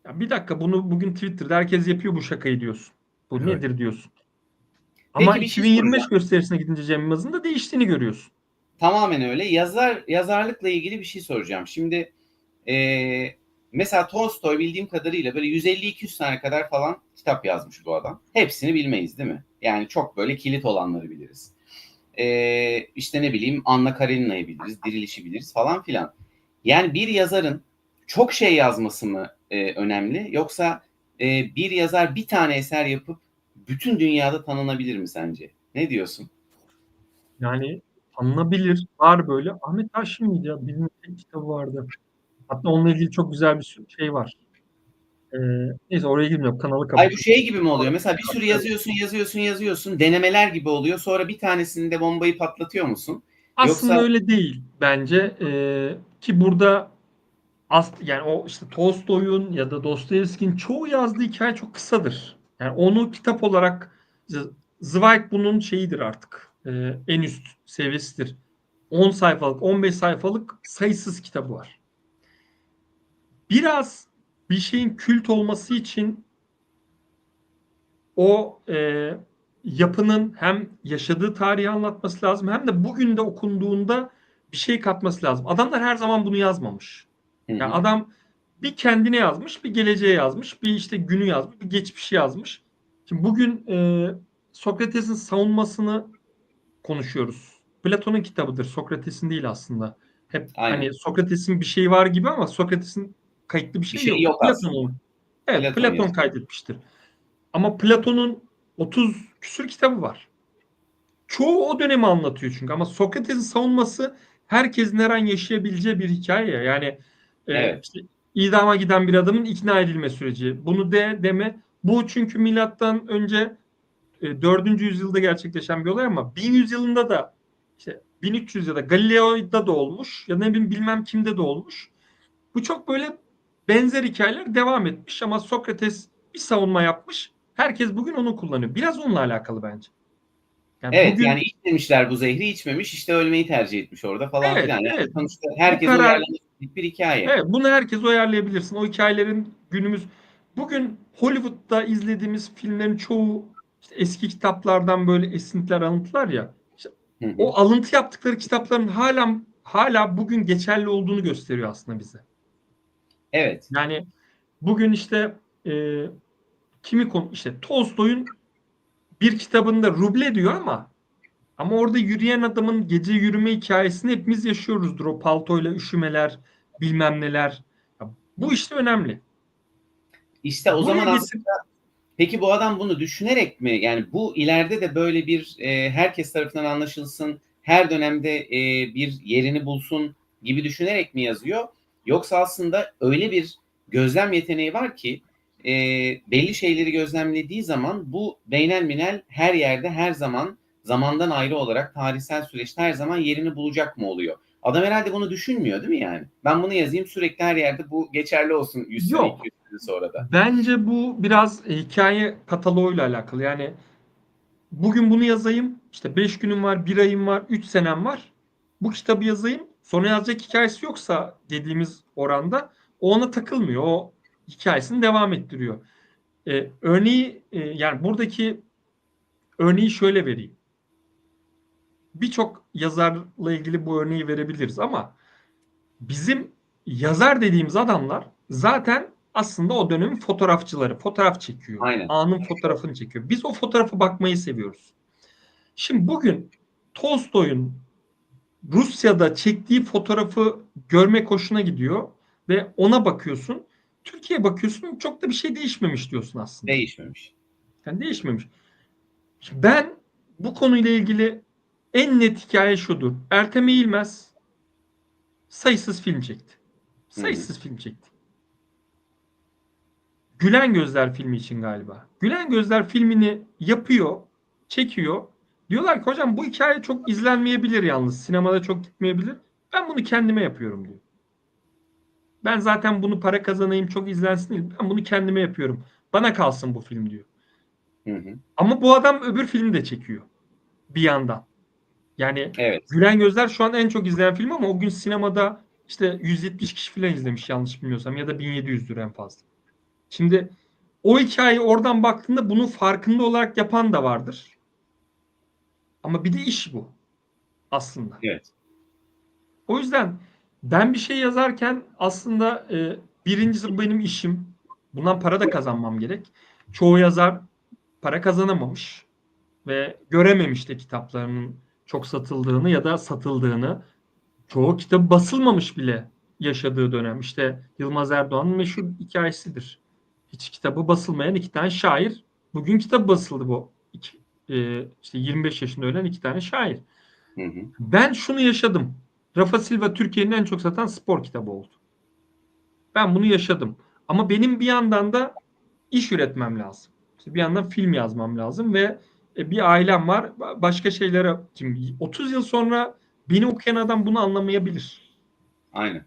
ya bir dakika bunu bugün Twitter'da herkes yapıyor bu şakayı diyorsun. Bu Evet. nedir diyorsun. Ama Peki bir şey 2025 soracağım. gösterisine gidince Cem Yılmaz'ın da değiştiğini görüyorsun. Tamamen öyle. Yazarlıkla ilgili bir şey soracağım. Şimdi mesela Tolstoy bildiğim kadarıyla böyle 150-200 tane kadar falan kitap yazmış bu adam. Hepsini bilmeyiz değil mi? Yani çok böyle kilit olanları biliriz. İşte ne bileyim Anna Karenina'yı biliriz, Diriliş'i biliriz falan filan. Yani bir yazarın çok şey yazması mı önemli? Yoksa bir yazar bir tane eser yapıp bütün dünyada tanınabilir mi sence? Ne diyorsun? Yani anılabilir. Var böyle. Ahmet Haşim miydi ya? Birinin tek kitabı vardı. Hatta onunla ilgili çok güzel bir şey var. Ee, neyse oraya girmiyorum. Kanalı Ay bu kapatayım. şey gibi mi oluyor? Mesela bir sürü yazıyorsun, denemeler gibi oluyor. Sonra bir tanesinde bombayı patlatıyor musun? Yoksa Aslında öyle değil bence. Ki burada yani o işte Tolstoy'un ya da Dostoyevski'nin çoğu yazdığı hikaye çok kısadır. Yani onu kitap olarak Zweig bunun şeyidir artık. En üst seviyesidir. 10 sayfalık, 15 sayfalık sayısız kitabı var. Biraz bir şeyin kült olması için o yapının hem yaşadığı tarihi anlatması lazım hem de bugün de okunduğunda bir şey katması lazım. Adamlar her zaman bunu yazmamış. hı Yani hı, adam bir kendine yazmış, bir geleceğe yazmış, bir işte günü yazmış, bir geçmişi yazmış. Şimdi bugün Sokrates'in savunmasını konuşuyoruz. Platon'un kitabıdır, Sokrates'in değil aslında. Hep aynen. hani Sokrates'in bir şeyi var gibi ama Sokrates'in kayıtlı bir Bir şey şey yok. yok aslında. Platon'un. Evet, Platon Platon yazıyor. kaydetmiştir. Ama Platon'un 30 küsür kitabı var. Çoğu o dönemi anlatıyor çünkü. Ama Sokrates'in savunması herkesin her an yaşayabileceği bir hikaye. Yani Evet. işte idama giden bir adamın ikna edilme süreci. Bunu deme. Bu çünkü milattan önce 4. yüzyılda gerçekleşen bir olay ama 1100 yılında da işte 1300 ya da Galileo'da da olmuş ya da ne bileyim bilmem kimde de olmuş. Bu çok böyle benzer hikayeler devam etmiş ama Sokrates bir savunma yapmış. Herkes bugün onu kullanıyor. Biraz onunla alakalı bence. Yani Evet yani bugün içmemişler bu zehri içmemiş işte ölmeyi tercih etmiş orada falan evet filan. Yani evet sonuçta bu herkese karar uyarlanacak bir hikaye. evet bunu herkes uyarlayabilirsin. O hikayelerin günümüz bugün Hollywood'da izlediğimiz filmlerin çoğu işte eski kitaplardan böyle esintiler alıntılar ya. İşte Hı hı. o alıntı yaptıkları kitapların hala bugün geçerli olduğunu gösteriyor aslında bize. Evet. Yani bugün işte işte Tolstoy'un bir kitabında ruble diyor ama Ama orada yürüyen adamın gece yürüme hikayesini hepimiz yaşıyoruzdur. O paltoyla üşümeler, bilmem neler. Ya bu işte önemli. İşte o zaman Buraya aslında peki bu adam bunu düşünerek mi, yani bu ileride de böyle bir herkes tarafından anlaşılsın, her dönemde bir yerini bulsun gibi düşünerek mi yazıyor? Yoksa aslında öyle bir gözlem yeteneği var ki belli şeyleri gözlemlediği zaman bu beynelminel her yerde, her zaman, zamandan ayrı olarak tarihsel süreçte her zaman yerini bulacak mı oluyor? Adam herhalde bunu düşünmüyor değil mi yani? Ben bunu yazayım, sürekli her yerde bu geçerli olsun 100 sene, yok. 200 sene sonra da. Bence bu biraz hikaye kataloğuyla alakalı. Yani bugün bunu yazayım. İşte 5 günüm var, 1 ayım var, 3 senem var. Bu kitabı yazayım. Sonra yazacak hikayesi yoksa dediğimiz oranda o ona takılmıyor. O hikayesini devam ettiriyor. Örneği yani buradaki örneği şöyle vereyim. Birçok yazarla ilgili bu örneği verebiliriz ama bizim yazar dediğimiz adamlar zaten aslında o dönemin fotoğrafçıları. Fotoğraf çekiyor. Aynen. Anın fotoğrafını çekiyor. Biz o fotoğrafı bakmayı seviyoruz. Şimdi bugün Tolstoy'un Rusya'da çektiği fotoğrafı görmek hoşuna gidiyor ve ona bakıyorsun. Türkiye'ye bakıyorsun, çok da bir şey değişmemiş diyorsun aslında. Değişmemiş. Yani değişmemiş. Şimdi ben bu konuyla ilgili en net hikaye şudur. Ertem Eğilmez sayısız film çekti. Sayısız film çekti. Gülen Gözler filmi için galiba. Gülen Gözler filmini yapıyor, çekiyor. Diyorlar ki hocam bu hikaye çok izlenmeyebilir yalnız. Sinemada çok gitmeyebilir. Ben bunu kendime yapıyorum diyor. Ben zaten bunu para kazanayım, çok izlensin değil. Ben bunu kendime yapıyorum. Bana kalsın bu film diyor. Hı hı. Ama bu adam öbür filmi de çekiyor. Bir yandan. Yani Evet. Gülen Gözler şu an en çok izlenen film ama o gün sinemada işte 170 kişi falan izlemiş yanlış bilmiyorsam ya da 1700'dür en fazla. Şimdi o hikayeyi oradan baktığında bunun farkında olarak yapan da vardır. Ama bir de iş bu aslında. Evet. O yüzden ben bir şey yazarken aslında birincisi bu benim işim. Bundan para da kazanmam gerek. Çoğu yazar para kazanamamış ve görememiş de kitaplarının çok satıldığını ya da satıldığını. Çoğu kitabı basılmamış bile yaşadığı dönem. İşte Yılmaz Erdoğan'ın meşhur hikayesidir. Hiç kitabı basılmayan 2 tane şair. Bugün kitap basıldı bu. İşte 25 yaşında ölen 2 tane şair. Hı hı. Ben şunu yaşadım. Rafa Silva Türkiye'nin en çok satan spor kitabı oldu. Ben bunu yaşadım. Ama benim bir yandan da iş üretmem lazım. İşte bir yandan film yazmam lazım ve bir ailem var. Başka şeylere, şimdi 30 yıl sonra beni okuyan adam bunu anlamayabilir. Aynen.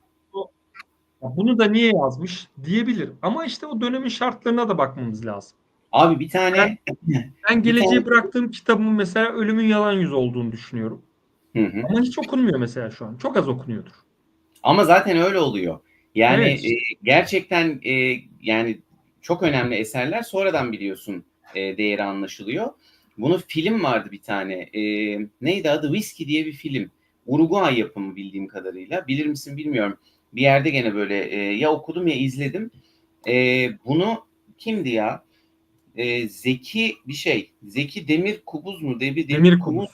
Bunu da niye yazmış diyebilir. Ama işte o dönemin şartlarına da bakmamız lazım. Abi bir tane Ben bir geleceğe tane bıraktığım kitabımın mesela Ölümün Yalan Yüzü olduğunu düşünüyorum. Hı hı. Ama hiç okunmuyor mesela şu an. Çok az okunuyordur. Ama zaten öyle oluyor. Yani Evet. gerçekten yani çok önemli eserler sonradan biliyorsun değeri anlaşılıyor. Bunun film vardı bir tane. Neydi adı? Whiskey diye bir film. Uruguay yapımı bildiğim kadarıyla. Bilir misin bilmiyorum. Bir yerde gene böyle ya okudum ya izledim. Bunu kimdi ya? Zeki bir şey. Zeki Demirkubuz mu? Demirkubuz.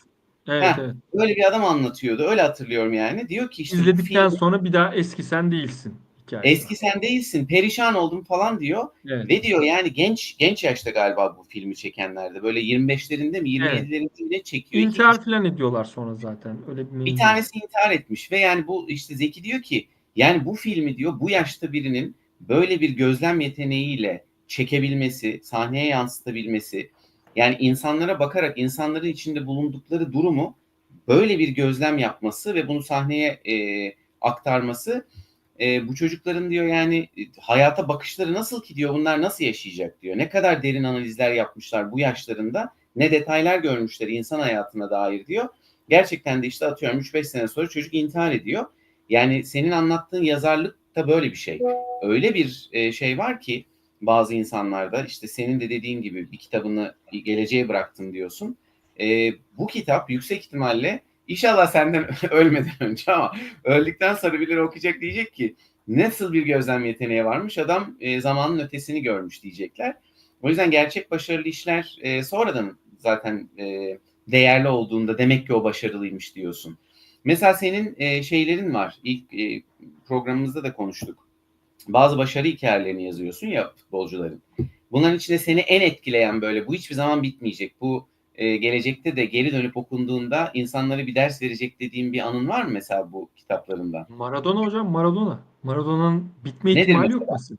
Evet, Heh, evet. öyle bir adam anlatıyordu. Öyle hatırlıyorum yani. Diyor ki işte bu İzledikten film sonra bir daha eski sen değilsin hikayesi var. eski sen değilsin, perişan oldum falan diyor. Evet. Ve diyor yani genç yaşta galiba bu filmi çekenlerde. Böyle 25'lerinde mi Evet. 27'lerinde mi ne çekiyor. İki İntihar kişi. falan ediyorlar sonra zaten. Öyle bir Bir mevzu. tanesi intihar etmiş ve yani bu işte Zeki diyor ki yani bu filmi diyor bu yaşta birinin böyle bir gözlem yeteneğiyle çekebilmesi, sahneye yansıtabilmesi, yani insanlara bakarak insanların içinde bulundukları durumu böyle bir gözlem yapması ve bunu sahneye aktarması, bu çocukların diyor yani hayata bakışları nasıl ki diyor, bunlar nasıl yaşayacak diyor. Ne kadar derin analizler yapmışlar bu yaşlarında, ne detaylar görmüşler insan hayatına dair diyor. Gerçekten de işte atıyorum 3-5 sene sonra çocuk intihar ediyor. Yani senin anlattığın yazarlık da böyle bir şey. Öyle bir şey var ki bazı insanlarda, işte senin de dediğin gibi bir kitabını geleceğe bıraktın diyorsun. Bu kitap yüksek ihtimalle inşallah senden ölmeden önce, ama öldükten sonra birileri okuyacak, diyecek ki nasıl bir gözlem yeteneği varmış adam, zamanın ötesini görmüş diyecekler. O yüzden gerçek başarılı işler sonradan zaten değerli olduğunda demek ki o başarılıymış diyorsun. Mesela senin şeylerin var. İlk programımızda da konuştuk. Bazı başarı hikayelerini yazıyorsun ya futbolcuların. Bunların içinde seni en etkileyen böyle bu hiçbir zaman bitmeyecek. Bu gelecekte de geri dönüp okunduğunda insanlara bir ders verecek dediğin bir anın var mı mesela bu kitaplarından? Maradona hocam, Maradona. Maradona'nın bitme Nedir ihtimali mesela? yok mesela.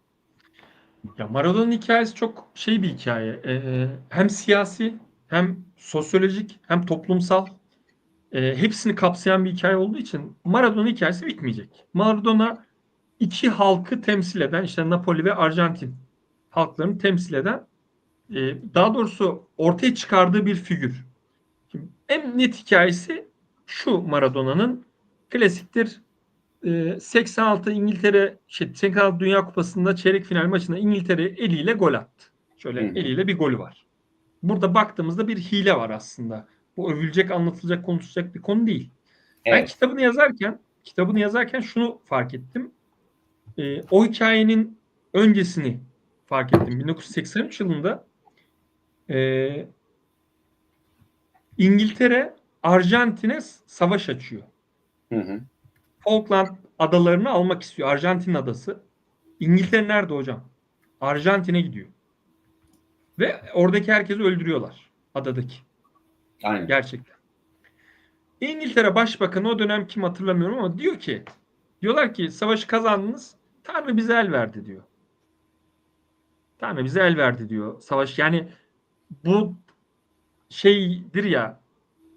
Ya Maradona'nın hikayesi çok şey bir hikaye. Hem siyasi, hem sosyolojik, hem toplumsal, hepsini kapsayan bir hikaye olduğu için Maradona hikayesi bitmeyecek. Maradona iki halkı temsil eden, işte Napoli ve Arjantin halklarını temsil eden, daha doğrusu ortaya çıkardığı bir figür. Şimdi en net hikayesi şu: Maradona'nın klasiktir. 86 İngiltere 86 Dünya Kupası'nda çeyrek final maçında İngiltere eliyle gol attı. Şöyle eliyle bir golü var. Burada baktığımızda bir hile var aslında. Bu övülecek, anlatılacak, konuşulacak bir konu değil. Ben Evet. kitabını yazarken şunu fark ettim. O hikayenin öncesini fark ettim. 1983 yılında İngiltere Arjantin'e savaş açıyor. Hı hı. Falkland adalarını almak istiyor. Arjantin adası. İngiltere nerede hocam? Arjantin'e gidiyor. Ve oradaki herkesi öldürüyorlar. Adadaki. Aynen. Gerçekten. İngiltere Başbakanı o dönem kim hatırlamıyorum ama diyorlar ki savaşı kazandınız. Tanrı bize el verdi diyor. Tanrı bize el verdi diyor. Savaş, yani bu şeydir ya,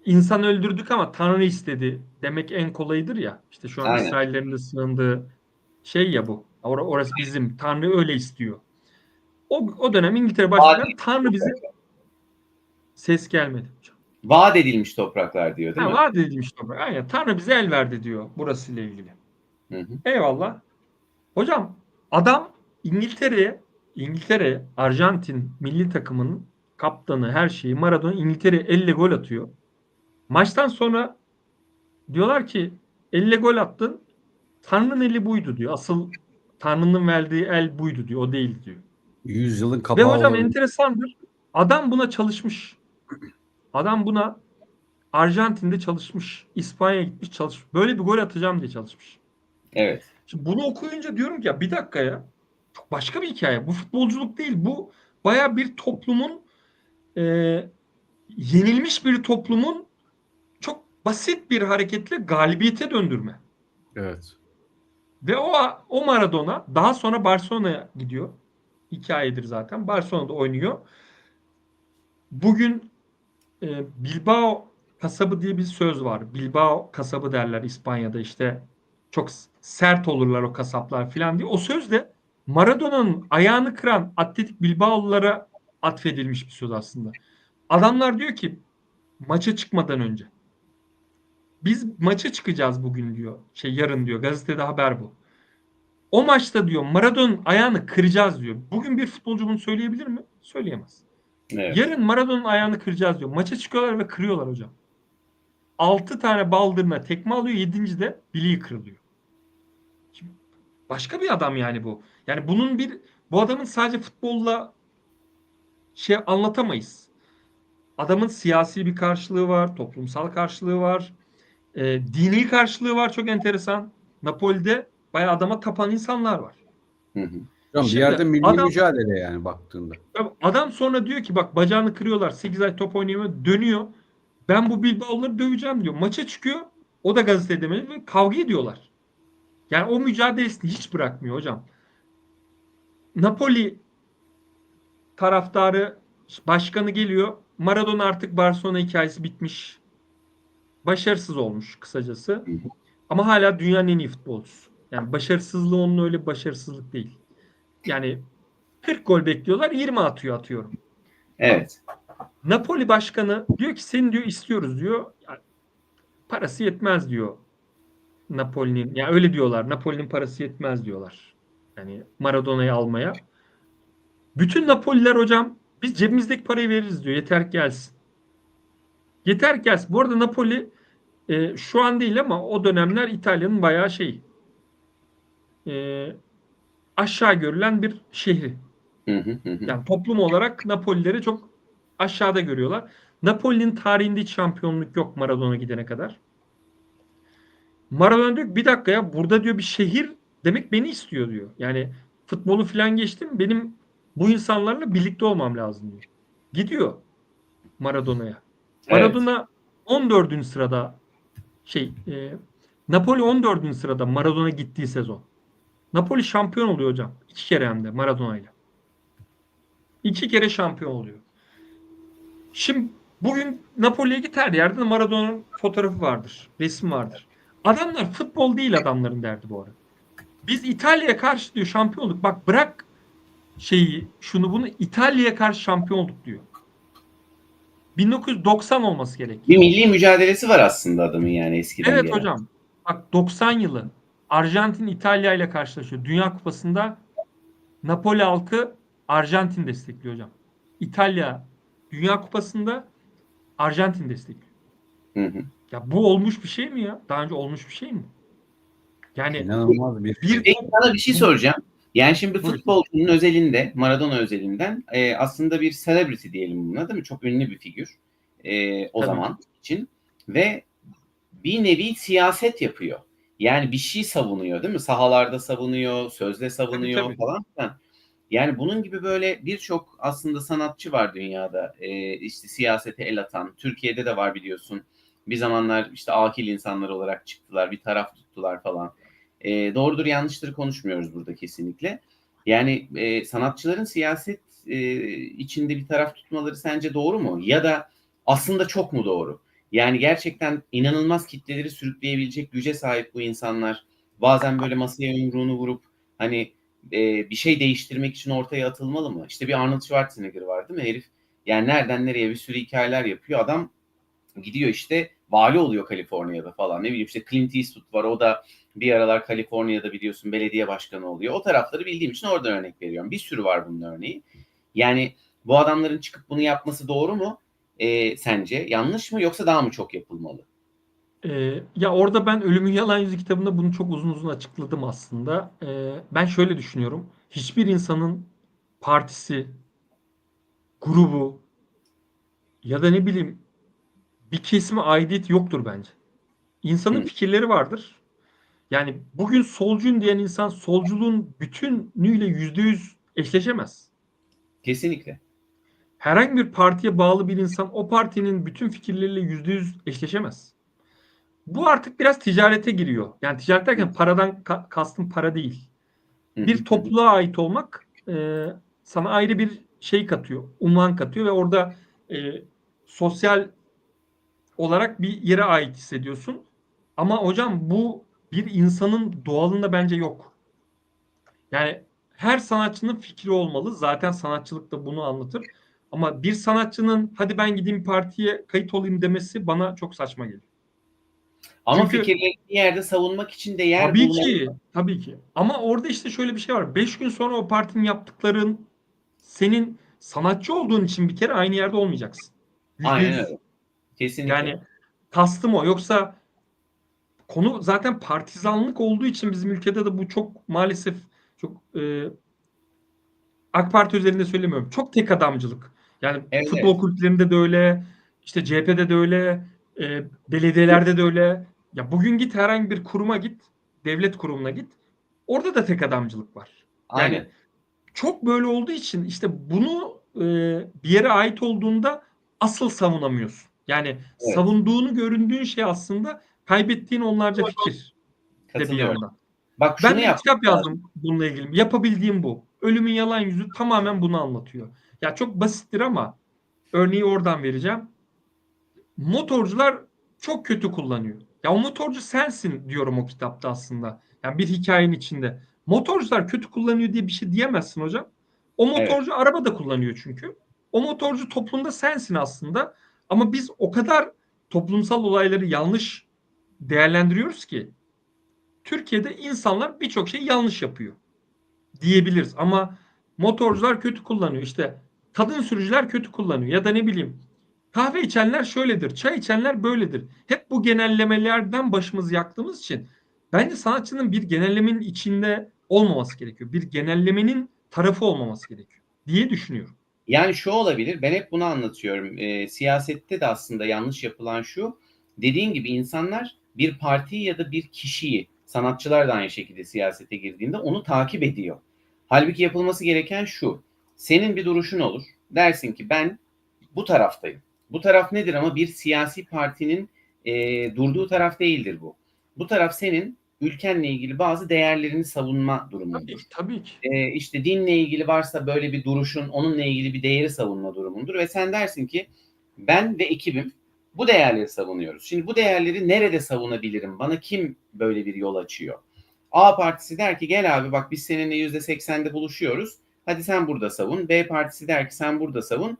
insan öldürdük ama Tanrı istedi demek en kolayıdır ya. İşte şu an Aynen. İsraillerin de sığındığı şey ya bu. Orası bizim. Tanrı öyle istiyor. O dönem İngiltere Başbakanı Tanrı bize ses gelmedi. Vaat edilmiş topraklar diyor değil mi? Vaat edilmiş toprak. Aynen. Tanrı bize el verdi diyor burası ile ilgili. Hı hı. Eyvallah. Hocam adam İngiltere, Arjantin milli takımının kaptanı, her şeyi, Maradona İngiltere elle gol atıyor. Maçtan sonra diyorlar ki elle gol attın. Tanrı'nın eli buydu diyor. Asıl Tanrı'nın verdiği el buydu diyor. O değil diyor. 100 yılın Ve kabağı hocam olabilir. enteresandır. Adam buna çalışmış. Adam buna Arjantin'de çalışmış. İspanya'ya gitmiş, çalışmış. Böyle bir gol atacağım diye çalışmış. Evet. Şimdi bunu okuyunca diyorum ki ya bir dakika ya. Çok başka bir hikaye. Bu futbolculuk değil. Bu baya bir toplumun, e, yenilmiş bir toplumun çok basit bir hareketle galibiyete döndürme. Evet. Ve o Maradona daha sonra Barcelona'ya gidiyor. Hikayedir zaten. Barcelona'da oynuyor. Bugün Bilbao kasabı diye bir söz var. Bilbao kasabı derler İspanya'da, işte çok sert olurlar o kasaplar falan diye. O söz de Maradona'nın ayağını kıran Atletik Bilbao'lulara atfedilmiş bir söz aslında. Adamlar diyor ki maça çıkmadan önce biz maça çıkacağız bugün diyor. Yarın diyor. Gazetede haber bu. O maçta diyor Maradona'nın ayağını kıracağız diyor. Bugün bir futbolcu bunu söyleyebilir mi? Söyleyemez. Evet. Yarın Maradona'nın ayağını kıracağız diyor. Maça çıkıyorlar ve kırıyorlar hocam. 6 tane baldırına tekme alıyor. 7. de bileği kırılıyor. Şimdi başka bir adam yani bu. Yani bu adamın sadece futbolla anlatamayız. Adamın siyasi bir karşılığı var, toplumsal karşılığı var, dini karşılığı var, çok enteresan. Napoli'de bayağı adama tapan insanlar var. Hı hı. Hocam bir Şimdi yerde milli mücadele yani baktığında. adam sonra diyor ki bak bacağını kırıyorlar, 8 ay top oynayamıyor, dönüyor. Ben bu Bilbao'ları döveceğim diyor. Maça çıkıyor. O da gazetede ve kavga ediyorlar. Yani o mücadelesini hiç bırakmıyor hocam. Napoli taraftarı, başkanı geliyor. Maradona artık Barcelona hikayesi bitmiş. Başarısız olmuş kısacası. Ama hala dünyanın en iyi futbolcusu. Yani başarısızlığı onun öyle bir başarısızlık değil. Yani 40 gol bekliyorlar, 20 atıyorum. Evet. Napoli başkanı diyor ki seni diyor istiyoruz diyor. Yani parası yetmez diyor. Napoli'nin, yani öyle diyorlar. Napoli'nin parası yetmez diyorlar. Yani Maradona'yı almaya. Bütün Napoliler hocam biz cebimizdeki parayı veririz diyor. Yeter ki gelsin. Yeter ki gelsin. Bu arada Napoli şu an değil ama o dönemler İtalya'nın bayağı e, aşağı görülen bir şehri. Hı hı hı. Yani toplum olarak Napolileri çok aşağıda görüyorlar. Napoli'nin tarihinde hiç şampiyonluk yok Maradona gidene kadar. Maradona diyor ki, bir dakika ya, burada diyor bir şehir demek beni istiyor diyor. Yani futbolu falan geçtim, benim bu insanlarla birlikte olmam lazım diyor. Gidiyor Maradona'ya. Evet. Maradona 14. sırada Napoli 14. sırada Maradona gittiği sezon. Napoli şampiyon oluyor hocam. 2 kere hem de Maradona'yla. 2 kere şampiyon oluyor. Şimdi bugün Napoli'ye git, her yerde Maradona'nın fotoğrafı vardır. Resim vardır. Adamlar futbol değil, adamların derdi bu arada. Biz İtalya'ya karşı diyor şampiyon olduk. Bak bırak şunu bunu, İtalya'ya karşı şampiyon olduk diyor. 1990 olması gerek. Bir milli mücadelesi var aslında adamın, yani eskiden Evet gelen. hocam. Bak 90 yılı Arjantin İtalya ile karşılaşıyor. Dünya Kupası'nda Napoli halkı Arjantin destekliyor hocam. İtalya Dünya Kupası'nda Arjantin destekliyor. Hı hı. Ya bu olmuş bir şey mi ya? Daha önce olmuş bir şey mi? Yani İnanılmaz bir bir Peki sana bir şey soracağım. Yani şimdi Buyurun. futbolcunun özelinde, Maradona özelinden aslında bir celebrity diyelim buna, değil mi? Çok ünlü bir figür o Tabii. zaman için. Ve bir nevi siyaset yapıyor. Yani bir şey savunuyor, değil mi? Sahalarda savunuyor, sözde savunuyor Tabii. falan filan. Yani bunun gibi böyle birçok aslında sanatçı var dünyada. İşte siyasete el atan. Türkiye'de de var biliyorsun. Bir zamanlar işte akil insanlar olarak çıktılar, bir taraf tuttular falan. Doğrudur yanlıştır konuşmuyoruz burada kesinlikle. Yani sanatçıların siyaset içinde bir taraf tutmaları sence doğru mu? Ya da aslında çok mu doğru? Yani gerçekten inanılmaz kitleleri sürükleyebilecek güce sahip bu insanlar. Bazen böyle masaya yumruğunu vurup hani bir şey değiştirmek için ortaya atılmalı mı? İşte bir Arnold Schwarzenegger var, değil mi? Herif yani nereden nereye bir sürü hikayeler yapıyor. Adam gidiyor işte vali oluyor Kaliforniya'da falan. Ne bileyim işte Clint Eastwood var. O da bir aralar Kaliforniya'da biliyorsun belediye başkanı oluyor. O tarafları bildiğim için oradan örnek veriyorum. Bir sürü var bunun örneği. Yani bu adamların çıkıp bunu yapması doğru mu? Sence yanlış mı, yoksa daha mı çok yapılmalı? Ya orada ben Ölümün Yalan Yüzü kitabında bunu çok uzun uzun açıkladım aslında. Ben şöyle düşünüyorum. Hiçbir insanın partisi, grubu ya da ne bileyim bir kesime aidiyet yoktur bence. İnsanın Hı. fikirleri vardır. Yani bugün solcuyum diyen insan solculuğun bütünüyle %100 eşleşemez. Kesinlikle. Herhangi bir partiye bağlı bir insan o partinin bütün fikirleriyle %100 eşleşemez. Bu artık biraz ticarete giriyor. Yani ticaret derken paradan kastım para değil. Bir topluluğa ait olmak sana ayrı bir şey katıyor. Unvan katıyor ve orada sosyal olarak bir yere ait hissediyorsun. Ama hocam bu bir insanın doğalında bence yok. Yani her sanatçının fikri olmalı. Zaten sanatçılık da bunu anlatır. Ama bir sanatçının hadi ben gideyim partiye kayıt olayım demesi bana çok saçma geliyor. Ama Çünkü fikirlerini bir yerde savunmak için de yer tabii bulmalı. ki, tabii ki. Ama orada işte şöyle bir şey var. 5 gün sonra o partinin yaptıkların senin sanatçı olduğun için bir kere aynı yerde olmayacaksın. Aynen %100. öyle. Kesinlikle. Yani kastım o. Yoksa konu zaten partizanlık olduğu için bizim ülkede de bu çok maalesef çok AK Parti üzerinde söylemiyorum. Çok tek adamcılık. Yani Evet, evet. futbol kulüplerinde de öyle, işte CHP'de de öyle, belediyelerde de öyle. Ya bugün git herhangi bir kuruma git, devlet kurumuna git. Orada da tek adamcılık var. Yani Aynen. çok böyle olduğu için işte bunu bir yere ait olduğunda asıl savunamıyorsun. Yani Evet. savunduğunu göründüğün şey aslında kaybettiğin onlarca fikir de bir Katılıyorum. yandan. Bak şunu Ben de bir yapmak kitap lazım. yazdım bununla ilgili. Yapabildiğim bu. Ölümün Yalan Yüzü tamamen bunu anlatıyor. Ya çok basittir ama örneği oradan vereceğim. Motorcular çok kötü kullanıyor. Ya o motorcu sensin diyorum o kitapta aslında. Yani bir hikayenin içinde. Motorcular kötü kullanıyor diye bir şey diyemezsin hocam. O Evet. motorcu araba da kullanıyor çünkü. O motorcu toplumda sensin aslında. Ama biz o kadar toplumsal olayları yanlış değerlendiriyoruz ki Türkiye'de insanlar birçok şey yanlış yapıyor diyebiliriz. Ama motorcular kötü kullanıyor. İşte kadın sürücüler kötü kullanıyor. Ya da ne bileyim kahve içenler şöyledir, çay içenler böyledir. Hep bu genellemelerden başımızı yaktığımız için bence sanatçının bir genellemenin içinde olmaması gerekiyor. Bir genellemenin tarafı olmaması gerekiyor diye düşünüyorum. Yani şu olabilir, ben hep bunu anlatıyorum. Siyasette de aslında yanlış yapılan şu, dediğin gibi insanlar bir partiyi ya da bir kişiyi, sanatçılar da aynı şekilde siyasete girdiğinde onu takip ediyor. Halbuki yapılması gereken şu, senin bir duruşun olur. Dersin ki ben bu taraftayım. Bu taraf nedir ama bir siyasi partinin durduğu taraf değildir bu. Bu taraf senin ülkenle ilgili bazı değerlerini savunma durumundur. Tabii ki. İşte dinle ilgili varsa böyle bir duruşun, onunla ilgili bir değeri savunma durumundur ve sen dersin ki ben ve ekibim bu değerleri savunuyoruz. Şimdi bu değerleri nerede savunabilirim? Bana kim böyle bir yol açıyor? A partisi der ki gel abi bak biz seninle %80'de buluşuyoruz. Hadi sen burada savun. B partisi der ki sen burada savun.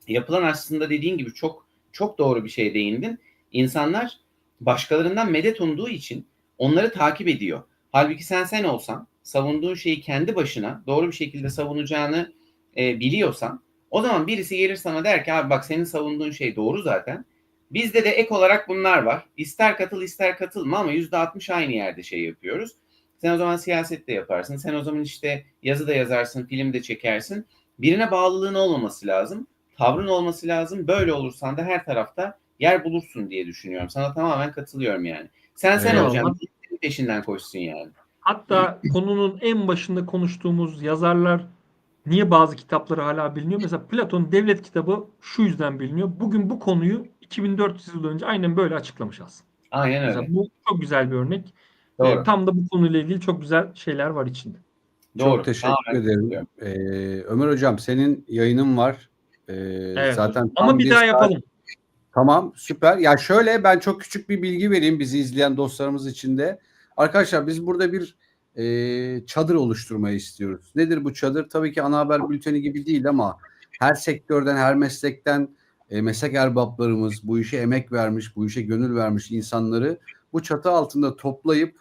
Yapılan aslında dediğin gibi çok çok doğru bir şey değindin. İnsanlar başkalarından medet umduğu için onları takip ediyor. Halbuki sen olsan savunduğun şeyi kendi başına doğru bir şekilde savunacağını biliyorsan o zaman birisi gelir sana der ki abi bak senin savunduğun şey doğru zaten. Bizde de ek olarak bunlar var. İster katıl ister katılma ama %60 aynı yerde şey yapıyoruz. Sen o zaman siyaset de yaparsın. Sen o zaman işte yazı da yazarsın, film de çekersin. Birine bağlılığın olmaması lazım. Tavrın olması lazım. Böyle olursan da her tarafta yer bulursun diye düşünüyorum. Sana tamamen katılıyorum yani. Sen Eyvallah. olacaksın. Senin peşinden koşsun yani. Hatta konunun en başında konuştuğumuz yazarlar niye bazı kitapları hala biliniyor? Mesela Platon Devlet kitabı şu yüzden biliniyor. Bugün bu konuyu 2400 yıl önce aynen böyle açıklamış aslında. Aynen Mesela öyle. bu çok güzel bir örnek. Doğru. Tam da bu konuyla ilgili çok güzel şeyler var içinde. Doğru. Çok teşekkür Tamamen ederim. katılıyorum. Ömer Hocam senin yayının var. Evet. Zaten Ama tam bir bir daha saat. yapalım. Tamam, süper. Ya şöyle ben çok küçük bir bilgi vereyim bizi izleyen dostlarımız için de. Arkadaşlar biz burada bir çadır oluşturmayı istiyoruz. Nedir bu çadır? Tabii ki ana haber bülteni gibi değil ama her sektörden, her meslekten meslek erbaplarımız, bu işe emek vermiş, bu işe gönül vermiş insanları bu çatı altında toplayıp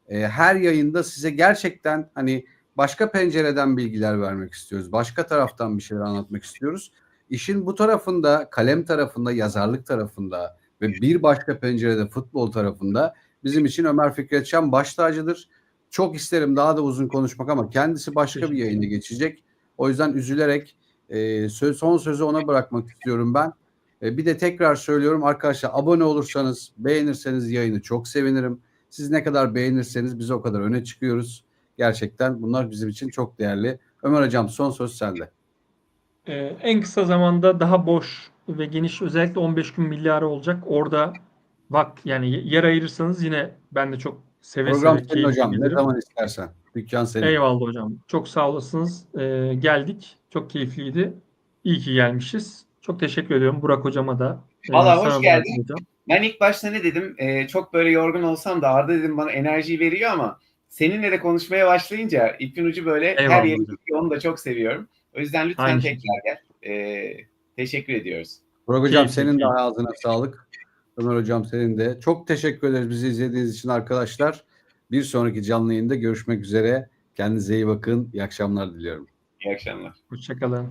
her yayında size gerçekten hani başka pencereden bilgiler vermek istiyoruz. Başka taraftan bir şeyler anlatmak istiyoruz. İşin bu tarafında, kalem tarafında, yazarlık tarafında ve bir başka pencerede futbol tarafında bizim için Ömer Fikret Şen baş tacıdır. Çok isterim daha da uzun konuşmak ama kendisi başka bir yayına geçecek. O yüzden üzülerek son sözü ona bırakmak istiyorum ben. Bir de tekrar söylüyorum arkadaşlar abone olursanız, beğenirseniz yayını çok sevinirim. Siz ne kadar beğenirseniz biz o kadar öne çıkıyoruz. Gerçekten bunlar bizim için çok değerli. Ömer Hocam son söz sende. En kısa zamanda daha boş ve geniş özellikle 15 gün milyarı olacak. Orada yani yer ayırırsanız yine ben de çok seve Program seve senin keyifle hocam. Ne gelirim. zaman istersen. Dükkan senin. Eyvallah hocam. Çok sağ olasınız. Geldik. Çok keyifliydi. İyi ki gelmişiz. Çok teşekkür ediyorum Burak hocama da. Valla hoş Sana da geldin. hocam. Ben ilk başta ne dedim? Çok böyle yorgun olsam da Arda dedim bana enerjiyi veriyor ama seninle de konuşmaya başlayınca ipin ucu böyle her Eyvallah yere hocam. gidiyor. Onu da çok seviyorum. O yüzden lütfen Aynı tekrar gel. Teşekkür ediyoruz. Burak Hocam Keyifli, senin de keyifli. ağzına sağlık. Ömer Hocam senin de. Çok teşekkür ederiz bizi izlediğiniz için arkadaşlar. Bir sonraki canlı yayında görüşmek üzere. Kendinize iyi bakın. İyi akşamlar diliyorum. İyi akşamlar. Hoşçakalın.